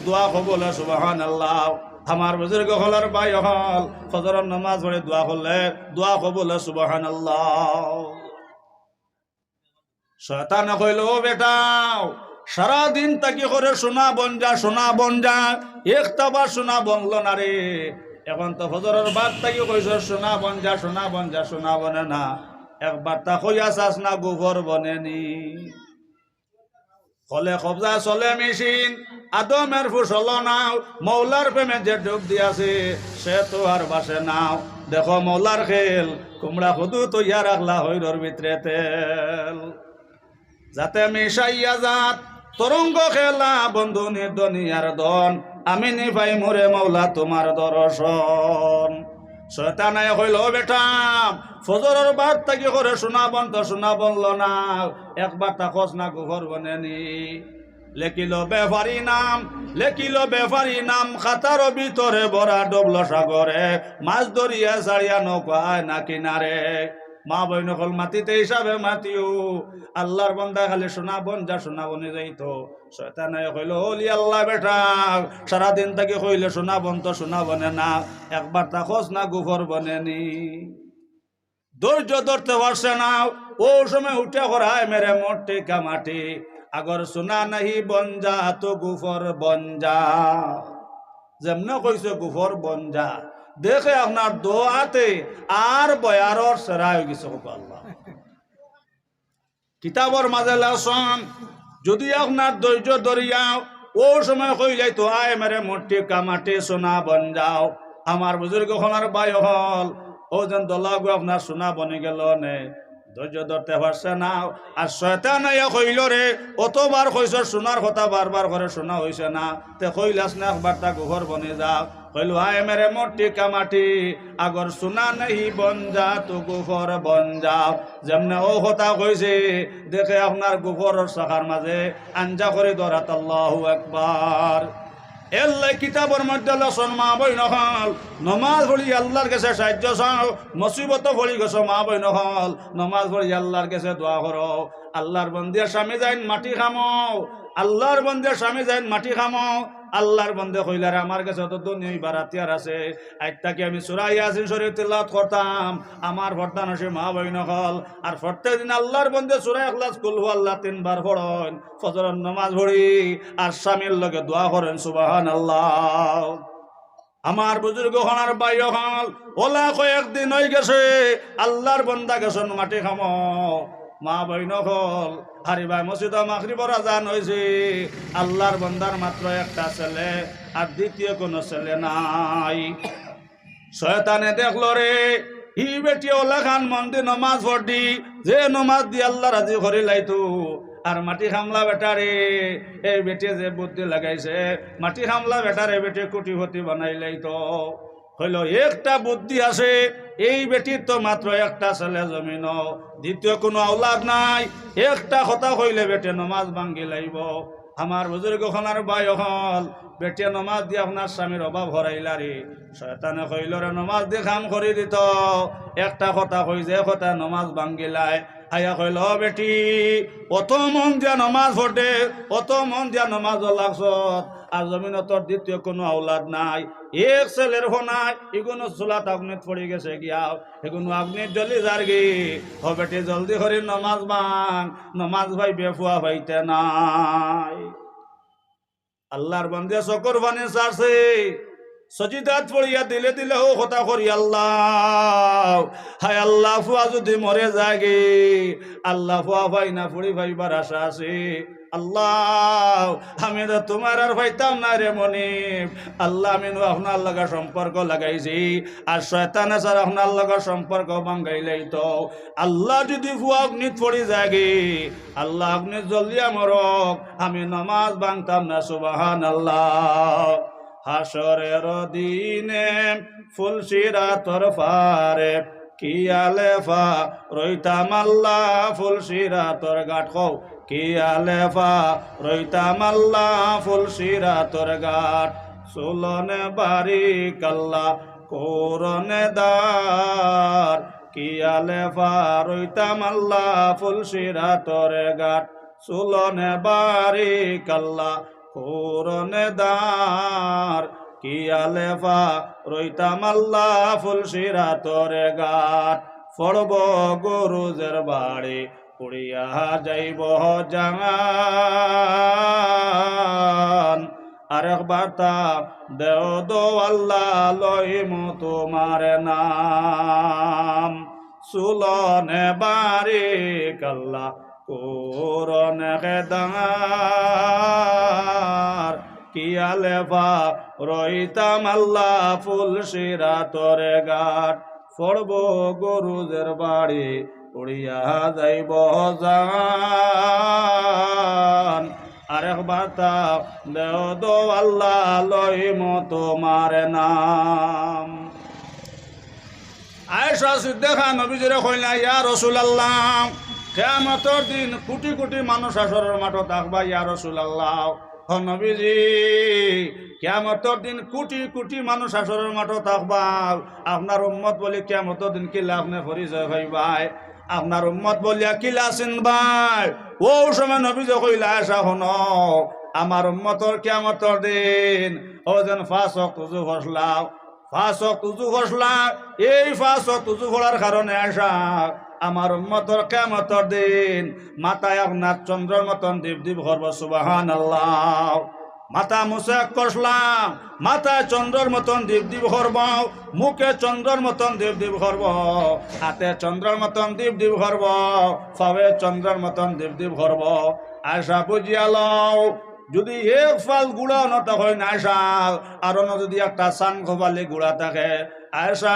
দোয়া কবুল হয় সুবহানাল্লাহ। আমার বুজুর্গ হল আর ভাই হল ফজরের নামাজ পড়ে দোয়া করলে দোয়া কবুল হয় সুবহানাল্লাহ। শয়তান কইল ও বেটাও সারাদিন তাকি করে সোনা বন যা একটাবার সোনা বনল না রে। এখন তো ফজরের বাদ তাকি কইস সোনা বন যা সোনা বনে না একবার তা কইয়া চাস না গোবর বনেনি। ফলে কবজা চলে মেশিন আদমের ফুসল নাও মৌলার প্রেমে যে ডুব দিয়াছে সে তো আর বাসে নাও। দেখো মৌলার খেল কুমড়া খুদু তৈয়া রাখলা হইরর ভিতরে তেল যাতে মিশাইয়া যাত তরঙ্গ খেলা বন্ধু নির্দনিয়ার দন আমি নিভাই মোরে মৌলা তোমার দর্শন। শয়তানায় কইল বেটা ফজরের বাদ তাকি করে সোনা বনল না একবার তা খোঁজ না গোবর বনেনি। লেখিল বেফারি নাম খাতার ভিতরে ভরা ডবল সাগরে মাছ ধরিয়া ছাড়িয়া নৌকায় না কিনারে। মা বইন হল মাটিতে হিসাবে মাতিও আল্লাহর বান্দা খালি সোনা বনে যাইতো। শয়তানে কইল ওলি আল্লাহ বেটা সারাদিন তাকে কইলে সোনা বনে না একবার তা খোঁজ না গোবর বনেনি। ধৈর্য ধরতে পারছে না ও সময় উঠে করায় মেরে মোটে কামাটি আগর সোনা নাহি বনজা তো গুফর বনজা। যেমন কইছে গুফর বনজা দেখে আপনার দোয়াতে আর বয়ারর সেরা হয়ে গেছে। আল্লাহ কিতাবর মাঝে লাসন যদি আপনার ধৈর্য ধরিয়াও ও সময় কই যাইতো আয় মেরে মোটি কামাটি সোনা বন যাও। আমার বুজুর্গ হলার ভাই হল ও যেন দলাগু আপনার সোনা বনে গেল নে ধৈর্য ধরতে পারছে না। আর শয়তান কইল রে অতবার কইছ সোনার কথা বারবার করে শোনা হইছে না তে কইলাস না একবার তা গোবর বনে যাও। কইল আয় মেরে মোটি কামাটি আগর সোনা নেই বন যা তো গোবর বন যাও। যেমনে ও কথা কইছে দেখে আপনার গোবরের শাখার মাঝে আঞ্জা করে ধরাত আল্লাহু আকবার। এল্লাই কিতাবের মধ্যে লসন মা বই নহল নমাজ পড়ি আল্লাহর কাছে সাহায্য চাও মুসিবত পড়ি গেছ মা বই নহল নমাজ পড়ি আল্লাহর কাছে দোয়া করো আল্লাহর বন্দিয়া স্বামী যাইন মাটি খামো আল্লাহর বন্দিয়া স্বামী যাইন মাটি খামো আল্লাহর বন্দে কইলারে আমার কাছে তো দুনিয়া বারাতিয়ার আছে আজটাকে আমি সূরা ইয়াসিন শরীফ তিলাওয়াত করতাম আমার ফরদান আসে মা বই নহল আর প্রত্যেক দিন আল্লাহর বন্দে সূরা ইখলাস কুল হুয়াল্লাহ 3 বার পড়েন ফজরের নামাজ পড়ি আর স্বামীর লগে দোয়া করেন সুবহানাল্লাহ আমার বুজুর্গ হনার ভাই হল ওলা কয়েকদিন হয়ে গেছে আল্লাহর বন্দা গেছেন মাটি খামো মা বইন হল হারি ভাই মসজিদ মাগরিবের আজান হয়েছে আল্লাহর বন্দার মাত্র একটা ছেলে আর দ্বিতীয় কোনো ছেলে নাই শয়তানে দেখলো রে ই বেটি ওলা খান মন্দির নমাজ পড়ি যে নমাজ দি আল্লাহ রাজি করি লাইতো আর মাটি খামলা বেটারে এই বেটে যে বুদ্ধি লাগাইছে মাটি খামলা বেটারে বেটে কোটিপতি বানাইলাই তো হইল একটা বুদ্ধি আছে এই বেটির তো মাত্র একটা ছেলে জমিন দ্বিতীয় কোনো আওলাদ নাই একটা কথা কইলে বেটে নমাজ ভাঙ্গি লাইব আমার বুজুর্গ খনার ভাই হল বেটে নমাজ দিয়ে আপনার স্বামীর অভাব হরাইলা রে শয়তানে কইল রে নমাজ দিয়ে কাম করে দিত একটা কথা কই যে কথা নমাজ ভাঙ্গিলাই আয়া কইল বেটি অত মন দিয়া নমাজ পড়ে অত মন দিয়া নমাজ লাগছ আর জমিন তোর দ্বিতীয় কোনো আওলাদ নাই এক ছেলের হোনাই এগুলো চুলাত আগ্নিত পড়ে গেছে গিয়া এগুলো আগ্নিত জ্বলি যার গে হ বেটি জলদি করে নমাজ ভাঙ নমাজ ভাই বেফুয়া হইতে নাই আল্লাহর বন্দে চকর বানে চারছে সজিদাত পড়িয়া দিলে দিলে ও কথা করি আল্লাহ হায় আল্লাহ ফুয়া যদি মরে যাগে আল্লাহ ফুয়া ভাই না ফুড়ি ভাইবার আশা আছে আল্লাহ আমি তো তোমার আর ভাইতাম না রে মনিব আল্লাহ আমি আপনার লগা সম্পর্ক লাগাইছি আর শয়তানে স্যার আপনার লগা সম্পর্ক ভাঙ্গাইলেই তো আল্লাহ যদি ফুয়া অগ্নিত পড়ি যাগে আল্লাহ অগ্নিত জ্বলিয়া মরক আমি নমাজ ভাঙতাম না সুবহানাল্লাহ হাসরের দিনে ফুলসিরাতর ফারে কিয়ালেফা রইতাম আল্লাহ ফুলসিরাতর ঘাট কও কিয়ালেফা রইতাম আল্লাহ ফুলসিরাতর ঘাট সুলনে বাড়ি কাল্লা কোরনে দার কিয়ালেফা রইতাম আল্লাহ ফুলসিরাতর ঘাট সুলনে বাড়ি কাল্লা কোরনে দার কিয়ালেফা রইতাম আল্লাহ ফুলসিরাতর ঘাট ফড়ব গরুজের বাড়ি উড়িয়া যাইব জান আরেক বার্তা দেও দো আল্লাহ লইম তোমার নাম সুলনে বাড়ি কাল্লা কোরনে দার কিয়ালেফা রইতাম আল্লাহ ফুলসিরাতর ঘাট ফড়ব গরুজের বাড়ি উড়িয়া যাইব জান আরেক বার্তা দেও দো আল্লাহ লইম তোমার নাম আয়েশা সিদ্দিকা নবীজিরে কইলা ইয়া রাসূলুল্লাহ কিয়ামতের দিন কোটি কোটি মানুষ হাসরের মাঠে থাকবা ইয়া রাসূলুল্লাহ ও নবীজি কিয়ামতের দিন কোটি কোটি মানুষ হাসরের মাঠে থাকবা আপনার উম্মত বলি কিয়ামতের দিন কিলা আপনি পরিচয় হইবাই আপনার উম্মত বলিয়া কিলা চিনবাই ও সময় নবীজি কইলা আয়েশা শোনো আমার উম্মতর কিয়ামতের দিন ও যেন 5 ওয়াক্ত ওযু ফসলাও 5 ওয়াক্ত ওযু ফসলা এই 5 ওয়াক্ত ওযু করার কারণে আয়েশা আমার উম্মতর কিয়ামতের দিন মাথায় আপনার চন্দ্রের মতন দীপ দীপ করব সুবহানাল্লাহ মাথা মুসাক করলাম মাথায় চন্দ্রের মতন দীপ দীপ করব মুখে চন্দ্রের মতন দীপ দীপ করব হাতে চন্দ্রের মতন দীপ দীপ করব পায়ে চন্দ্রের মতন দীপ দীপ করব আয়সা বুঝিয়া লও যদি এক ফাল গুড়া নটা হয় না আয়সা আর যদি একটা সান খোবালি গুড়া থাকে আয়সা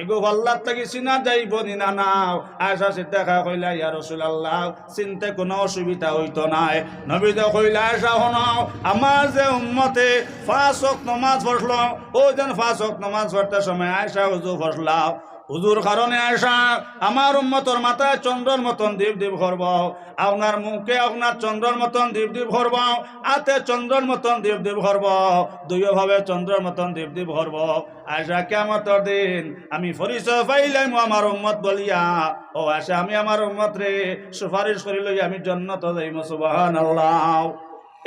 এগো আল্লাহ থেকে চিনা যাইব না নাও আয়সা সিদ্দিকা কইলা ইয়া রাসূলুল্লাহ চিনতে কোনো অসুবিধা হইতো নাই নবী তো কইলা আয়সা শোনাও আমার যে উম্মতে 5 ওয়াক্ত নামাজ পড়লো ও যেন 5 ওয়াক্ত নামাজ পড়তে সময় আয়সা ওযু ফসলাও হুজুর কারণে আসা আমার উম্মতর মাথায় চন্দ্রর মতন দীপ দীপ করব, আপনার মুখে আপনার চন্দ্রর মতন দীপ দীপ করব, হাতে চন্দ্রর মতন দীপ দীপ করব, দুইভাবে চন্দ্রর মতন দীপ দীপ করব। আশা কিয়ামতের দিন আমি পরিচয় পাইলাম আমার উম্মত বলিয়া, ও আশা আমি আমার উম্মত রে সুপারিশ করি লই আমি জান্নাতে যাইব। সুবহানাল্লাহ।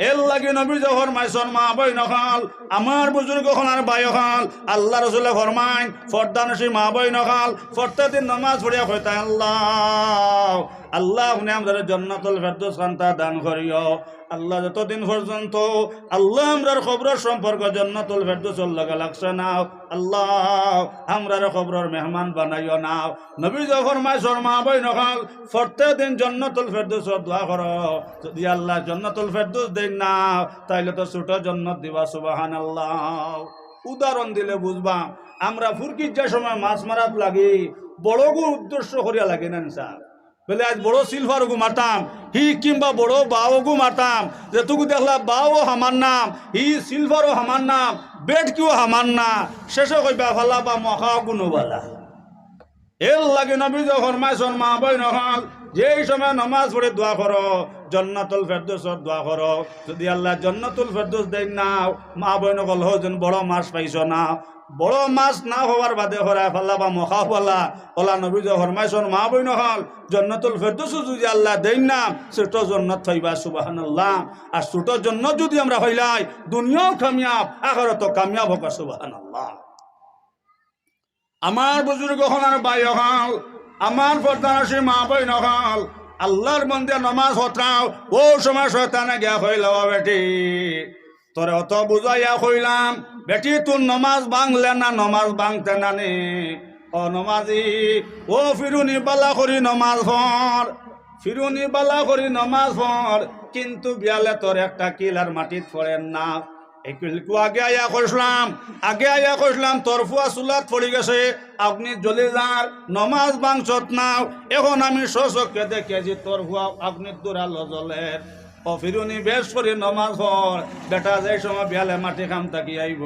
এর লাগে নবী যখন মাইসন মা বই নখাল, আমার বুজুর্গ হলার বাই হল, আল্লাহ রসুল্লাহ ফরমাইন ফর্দানসী মা বই নখাল প্রত্যেক দিন নামাজ পড়িয়া কইতা আল্লাহ আল্লাহ উনি আমাদের জান্নাতুল ফেরদৌস খান্তা দান করিও। আল্লাহ যতদিন পর্যন্ত আল্লাহ আমরার খবরের সম্পর্ক জান্নাতুল ফেরদৌসের লগে লাগছে না, আল্লাহ আমরার খবরের মেহমান বানাইও না। নবী যখন মাইসর মা বই নখাল প্রত্যেক দিন জান্নাতুল ফেরদৌসের দোয়া করো, যদি আল্লাহ জান্নাতুল ফেরদৌস দেন না তাইলে তো ছোট জান্নাত দিবা। সুবহানাল্লাহ। উদাহরণ দিলে বুঝবা, আমরা ফুরকির যে সময় মাছ মারাত লাগি বড় গু উদ্দেশ্য করিয়া লাগে না স্যার, বলে আজ বড় সিলভার গু মারতাম হি কিংবা বড় বাও গু মারতাম, যেটুকু দেখলা বাও আমার নাম হি সিলভারও আমার নাম বেড কিও আমার না, শেষে কইবা ফালা বা মখা গুনুবালা। এর লাগে নবী যখন মাইসন মা বই নহল যেই সময় নামাজ পড়ে দোয়া করো জান্নাতুল ফেরদৌসের দোয়া করো, যদি আল্লাহ জান্নাতুল ফেরদৌস দেন না মা বই নকল হজন বড় মাছ পাইছ না, বড় মাছ না হওয়ার বাদে হরা ফাল্লা বা মখা ফাল্লা ওলা নবী যখন মাইসন মা বই নহল জান্নাতুল ফেরদৌস যদি আল্লাহ দেন না ছোট জান্নাত হইবা। সুবহানাল্লাহ। আর ছোট জান্নাত যদি আমরা হইলাই দুনিয়াও কামিয়াব আখিরাতও কামিয়াব হোক। সুবহানাল্লাহ। আমার বুজুর্গ হলার বাই হল, আমার পর্দানসী মা বই নহল, আল্লাহর মন্দির নমাজ হতাও ও সময় শয়তানে গিয়া কইল বেটি তোরে অত বুঝাইয়া কইলাম বেটি তোর নমাজ ভাঙলে না নমাজ ভাঙতে নানি, ও নমাজি ও ফিরুনি বালা করি নমাজ পড়, ফিরুনি বালা করি নমাজ পড়, কিন্তু বিয়ালে তোর একটা কিলার মাটিত পড়েন না। আগে আয়া কইসলাম তোর ফুয়া চুলাত পড়ি গেছে আপনি জ্বলে যান নমাজ বাংশত নাও, এখন আমি সচক্ষে দেখেছি তোর ফুয়া আপনি দূরালো জ্বলের। ও ফিরুনি বেশ করে নমাজ পড়, বেটা যে সময় বিয়ালে মাটি খাম থাকি আইব,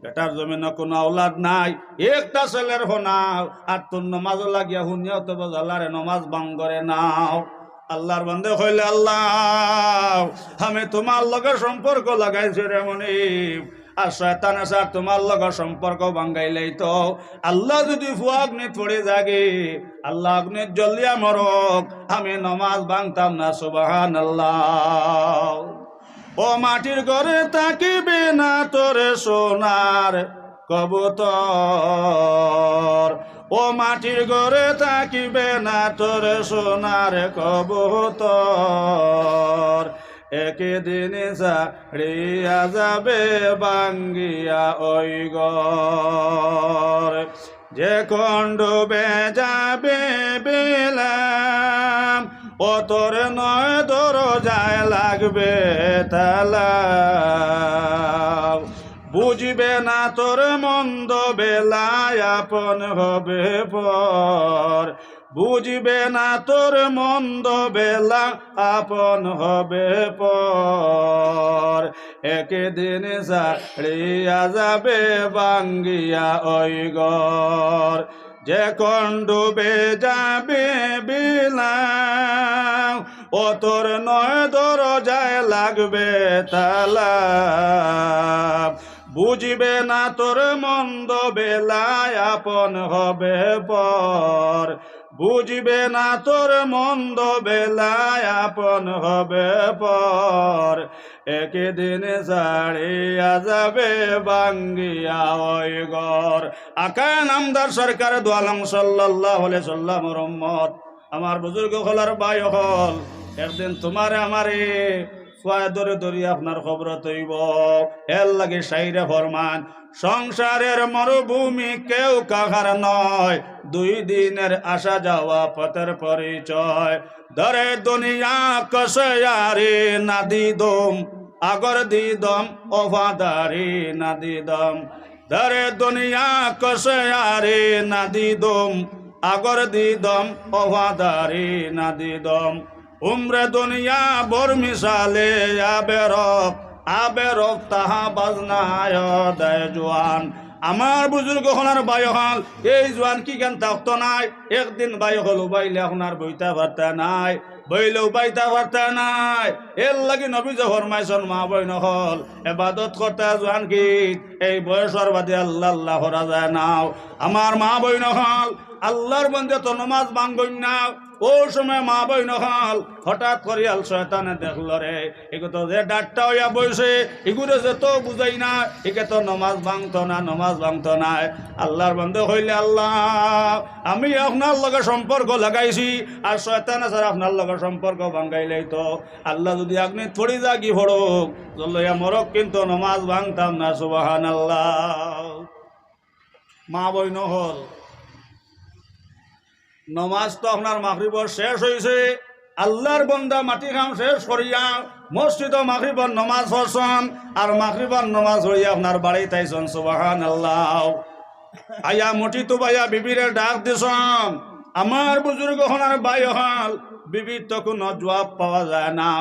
বেটার জমিনে কোনো আওলাদ নাই, একটা ছেলের হোনাও আর তোর নমাজও লাগিয়া শুনিয়াও তো জ্বালারে নমাজ বাং করে নাও। আল্লাহর বান্দে কইলে আল্লাহ আমি তোমার লগে সম্পর্ক লাগাইছি রে মনিব, আর শয়তান স্যার তোমার লগে সম্পর্ক ভাঙ্গাইলেই তো আল্লাহ যদি ফুয়া অগ্নি পড়ে জাগে আল্লাহ অগ্নি জ্বলিয়া মরক আমি নমাজ ভাঙতাম না। সুবহানাল্লাহ। ও মাটির ঘরে থাকিবে না তোরে সোনার কবুতর, ও মাটির ঘরে থাকিবে না তোরে সোনার কবুতর, একদিন ছাড়িয়া যাবে ভাঙ্গিয়া ওই ঘর, যে কোন ডুবে যাবে বিলাম ও তোর নয় দরজায় লাগবে তালা, বুঝবে না তোর মন্দ বেলায় আপন হবে পর, বুঝবে না তোর মন্দ বেলা আপন হবে পর, একদিন ছাড়িয়া যাবে ভাঙ্গিয়া ওই ঘর, যে কোন ডুবে যাবে বিলাম ও তোর নয় দরজায় লাগবে তালা, বুঝবে না তোর মন্দ বেলায় আপন হবে পর, বুঝবে না তোর মন্দ বেলায় আপন হবে পর, একদিন ছাড়িয়া যাবে ভাঙ্গিয়া ওই ঘর। আকা নামদার সরকার দু আলম সাল্লাল্লাহু আলাইহি সাল্লাম রহমত আমার বুজুর্গ হলার ভাই হল, একদিন তোমারে আমারে ধরে ধরি আপনার খবর তৈব। এর লাগে সাইরে ফরমান সংসারের মরুভূমি কেউ কাহার নয়, 2 দিনের আসা যাওয়া পথের পরিচয়, ধরে দুনিয়া কসয়ারি না দিদম আগর দিদম ওফাদারি না দিদম, ধরে দুনিয়া কসয়ারি না দিদম আগর দিদম ওফাদারি না দিদম, উমরে দুনিয়া বর মিশালে আবেরক তাহা বাজনায় দেয় জোয়ান, আমার বুজুর্গ হলার বায়ু হল এই জোয়ান কি জ্ঞান থাকতো নাই একদিন বায়ু হল বাইলে আপনার বইতা বার্তা নাই বইলেও পাইতা পারতা নাই এর লাগি নবী যে ফরমাইছেন মা বই নহল এবাদত করতে জোয়ান কি এই বয়সর বাদে আল্লাহ আল্লাহ করা যায় নাও আমার মা বই নহল আল্লাহর বন্ধে তো নমাজ ভাঙ্গই না ও সময় মা বই নহল হঠাৎ করিয়াল শয়তানে দেখল রে এগুলো তো যে ডাক্তা হইয়া বইছে এগুলো যে তো বুঝাই না একে তো নমাজ ভাঙতো না নমাজ ভাঙতো না আল্লাহর বন্ধে হইলে আল্লাহ আমি আপনার লগে সম্পর্ক লাগাইছি আর শয়তানে স্যার আপনার লগে সম্পর্ক ভাঙ্গাইলেই তো আল্লাহ যদি আপনি থড়ি জাগি হড়ক লইয়া মরক কিন্তু নমাজ ভাঙতাম না সুবহানাল্লাহ মা বই নহল নমাজ তো আপনার মাগরিবর শেষ হয়েছে আল্লাহর বন্দা মাটি খাম শেষ করিয়া মসজিদ মাগরিবর নমাজ পড়ছেন আর মাগরিবর নমাজ হইয়া আপনার বাড়ি তাইছেন সুবহানাল্লাহ আয়া মুঠি তো ভাইয়া বিবিরে ডাক দিছেন আমার বুজুর্গ হনার ভাই হল বিবির তো কোনো জবাব পাওয়া যায় না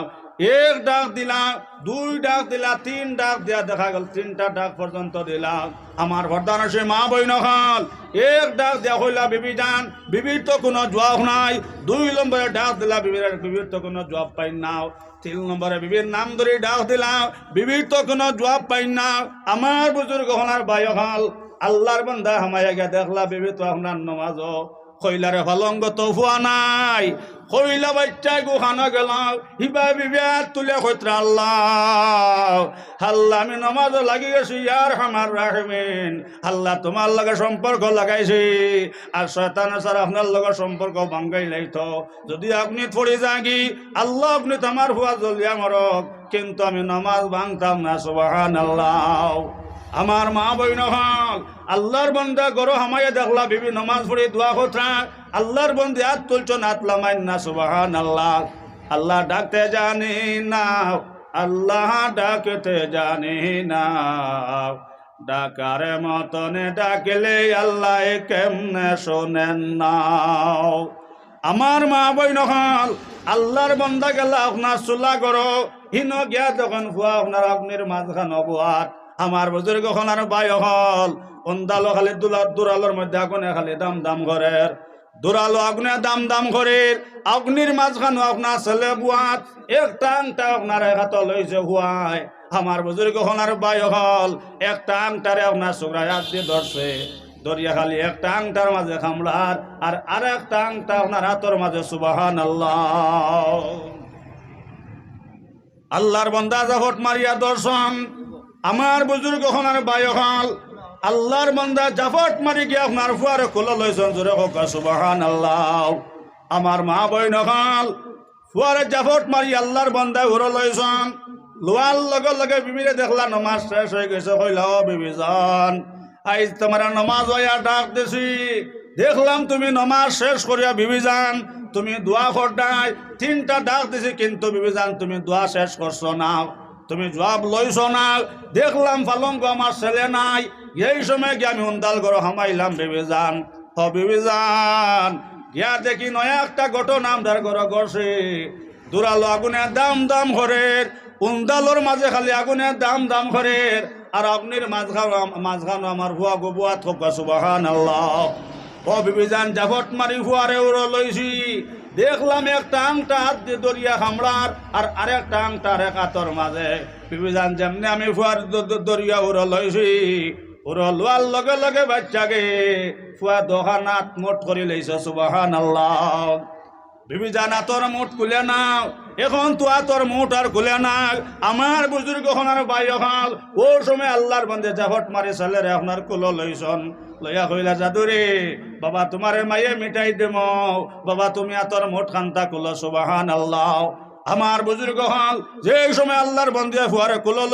এক ডাক দিলা দুই ডাক দিলা তিন ডাক দিয়া দেখা গেল তিনটা ডাক পর্যন্ত দিলা আমার বরদান সে মা বই নহল এক ডাক দিয়া হইলা বিবি যান বিবির তো কোনো জবাব নাই দুই নম্বরে ডাক দিলা বিবির তো কোনো জবাব পাই নাও তিন নম্বরে বিবির নাম ধরে ডাক দিলা বিবির তো কোনো জবাব পাই না আমার বুজুর্গ হনার ভাই হল আল্লাহর বান্দা হামাইয়া গিয়া দেখলা বিবি তো আপনার নমাজও কইলারে ফলঙ্গ তো ফুয়া নাই কইলা বাচ্চা গুহানো গেল হিবা বিবিয়ার তুলে কইত্রা আল্লাহ আল্লাহ আমি নমাজ লাগি গেছি ইয়ার আমার রাহমিন আল্লাহ তোমার লগে সম্পর্ক লাগাইছি আর শয়তান স্যার আপনার লগে সম্পর্ক ভাঙ্গাইলাই তো যদি আপনি থড়ি যাগি আল্লাহ আপনি তোমার ফুয়া জ্বলিয়া মরক কিন্তু আমি নমাজ ভাঙতাম না সুবহানাল্লাহ আমার মা বই নহল আল্লাহর বন্দা গরো হামাইয়া দেখলা বিবি নমাজ পড়ে দোয়া কথা আল্লাহর বন্দে হাত তুলছো নাত লামাইন না সুবহানাল্লাহ আল্লাহ ডাকতে জানি না আল্লাহ ডাকতে জানি না ডাকারে মতনে ডাকলে আল্লাহ কেমনে শোনেন না আমার মা বই নহল আল্লাহর বন্দা গেলা আপনার চুলা করো হিন গিয়া যখন ফুয়া আপনার অগ্নির মাঝখান অবহাত আমার বুজুর্গ হলার ভাই হল অন্দালো খালি দুরালোর মধ্যে আগুনে খালি দাম দাম ঘরের দুরালো আগুনে দাম দাম ঘরের অগ্নির মাঝখানো আপনার ছেলে বুয়াত একটা আংটা আপনার হাত লইছে হুয়ায় আমার বুজুর্গ হলার ভাই হল একটা আংটারে আপনার চোখরায় হাত দিয়ে ধরছে দরিয়া খালি একটা আংটার মাঝে খামলার আর একটা আংটা আপনার হাতের মাঝে সুবহানাল্লাহ আল্লাহর বান্দা জাফট মারিয়া দর্শন আমার বুজুর্গ হনার ভাই হল আল্লাহর বান্দা জাফট মারি গিয়ে আপনার ফুয়ারে খোলা লইছেন জোরে হোক সুবহানাল্লাহ আমার মা বই নহল ফুয়ারে জাফট মারি আল্লাহর বান্দা ঘুরে লইছেন লোয়ার লগে লগে বিবিরে দেখলা নমাজ শেষ হয়ে গেছে কইলা ও বিবি যান আজ তোমার নমাজ হইয়া ডাক দিছি দেখলাম তুমি নমাজ শেষ করিয়া বিবি যান তুমি দোয়া করডাই তিনটা ডাক দিছি কিন্তু বিবি যান তুমি দোয়া শেষ করছো না তুমি জবাব লইছ না দেখলাম পালঙ্গ আমার ছেলে নাই এই সময় গিয়ে আমি উন্দাল করো হামাইলাম বিবি যান ও বিবি যান গিয়া দেখি নয়া একটা ঘটনা আমদার ঘরে ঘরছে দুরালো আগুনে দাম দাম ঘরের উন্দালোর মাঝে খালি আগুনে দাম দাম ঘরের আর অগ্নির মাঝখানো আমার ভুয়া গোবুয়া থোকা সুবহানাল্লাহ ও বিবি যান জাফট মারি ফুয়ারে উড়ো লইছি দেখলাম একটা আংটা হাত দিয়ে দরিয়া খামড়ার আর আরেকটা আংটা রেখাতর মাঝে বিবি যান যেমনি আমি ফুয়ার দরিয়া উড়ো লইছি উড়ো লোয়ার লগে লগে বাচ্চাকে ফুয়া দোকানাত মোট করে লইছে সুবহানাল্লাহ বিবি জানা তোর মুঠ খুলে নাও এখন তো তোর মুঠ আর খুলে না আমার বুজুর্গ হনার ভাই হল ও সময় আল্লাহর বন্দে জাফট মারি ছেলেরে আপনার কুলো লইছন লইয়া কইলা জাদুরে বাবা তোমারে মাইয়ে মিটাই দেম বাবা তুমি তোর মুঠ খান্তা কুলো সুবহানাল্লাহ আমার বুজুর্গ হল যে সময় আল্লাহর বন্দে ফুয়ারে কুলো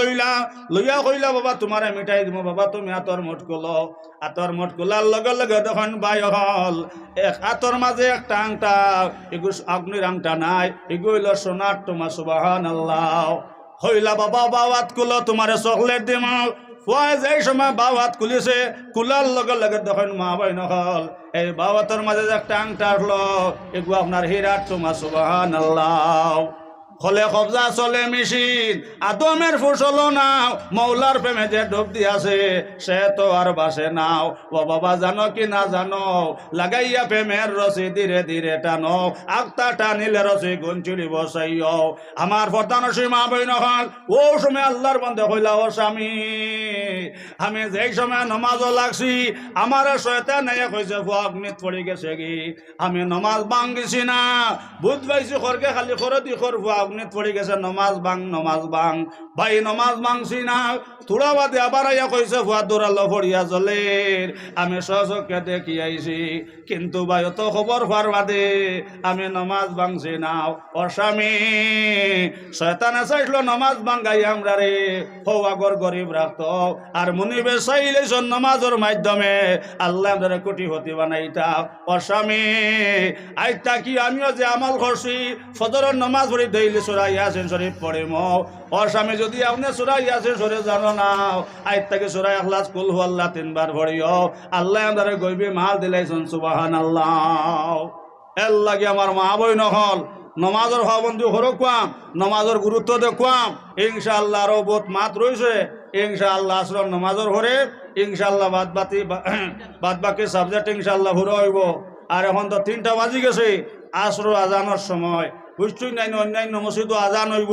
লইয়া কইলা বাবা তোমারে মিটাই দিব বাবা তুমি আতর মুঠ কুলো আতর মুঠ কুলার লগে লগে তখন ভাই হল এক আতর মাঝে একটা আংটা এগু অগ্নির আংটা নাই এগু হইল সোনার তোমার সুবহানাল্লাহ হইলা বাবা বাবাত কুলো তোমারে চকলেট দিম ফুয়ায় যে সময় বাবাত খুলিছে কুলার লগে লগে তখন মা ভাই নহল এই বাবাতর মাঝে একটা আংটা আসলো এগু আপনার হীরার তোমার সুবহানাল্লাহ হলে কবজা চলে মেশিন আদমের ফুসলো নাও মৌলার প্রেমে যে ডুব দিয়াছে সে তো আর বাসে নাও ও বাবা জানো কি না জানো লাগাইয়া প্রেমের রসি ধীরে ধীরে টানো আক্তা টানিলে রসি গুঞ্চুলি বসাইও আমার প্রধান সীমা বইন হল ও সময় আল্লাহর বন্ধে হইলা ও স্বামী আমি যেই সময় নমাজও লাগছি আমার শয়তান এক হয়েছে অগ্নিত পড়ে গেছে কি আমি নমাজ ভাঙ্গিছি না বুধ পাইছি খরকে খালি খরে দি খর অগ্নিত পড়ে গেছে নমাজ ভাং ভাই নমাজ ভাঙছি না থোড়া বাদে আবার আইয়া কইছে ভুয়া দৌড়ালো ফড়িয়া জলের আমি সচক্ষে দেখি আইছি কিন্তু ভাই অত খবর হওয়ার বাদে আমি নমাজ ভাঙছি না ও স্বামী শয়তানে চাইছিল নমাজ ভাঙ্গাই আমরা রে হৌ আগর গরিব রাখতো আর মনিবে চাইলে নমাজের মাধ্যমে আল্লাহ আমাদের কোটিপতি বানাইতা ও স্বামী আইতা কি আমিও যে আমল করছি ফজরের নমাজ পড়ি ডেইলি সূরা ইয়াসিন শরীফ পড়ে ও স্বামী যদি আপনি সূরা ইয়াসিন শরীফ জানো না আইতাকে সূরা ইখলাস কুল হুয়াল্লাহ 3 বার পড়িও আল্লাহ আমাদের গইবে মাল দিলাইছেন সুবহানাল্লাহ এর লাগে আমার মা বই নহল নমাজের পাবন্দি হরকুয়াম নমাজের গুরুত্ব দেখুয়াম ইনশাআল্লাহ আরো বহুত মাত রয়েছে ইনশাআল্লাহ আসর নমাজের হরে ইনশাআল্লাহ বাদ বাকি সাবজেক্ট ইনশাআল্লাহ হুরো হইব আর এখন তো 3টা বাজি গেছে আসর আজানোর সময় বুঝছুই নাই অন্যান্য মসজিদও আজান হইব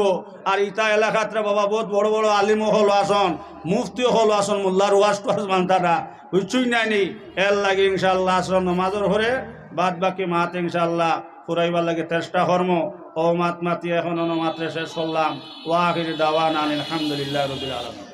আর ইটা এলাকাতে বাবা বহুত বড় বড় আলিমও হল আসন মুফতিও হল আসন মোল্লার ওয়াজ টোয়াজ মানতারা বুঝছুই নাই এর লাগে ইনশাআল্লাহ আসর নমাজের হরে বাদ বাকি মাত ইনশাআল্লাহ ফুরাইবার লাগে চেষ্টা কর্ম ও মাত মাতি এখন মাত্রে শেষ করলাম ওয়াহির দাওয়ানা আলহামদুলিল্লাহ রাব্বিল আলামিন।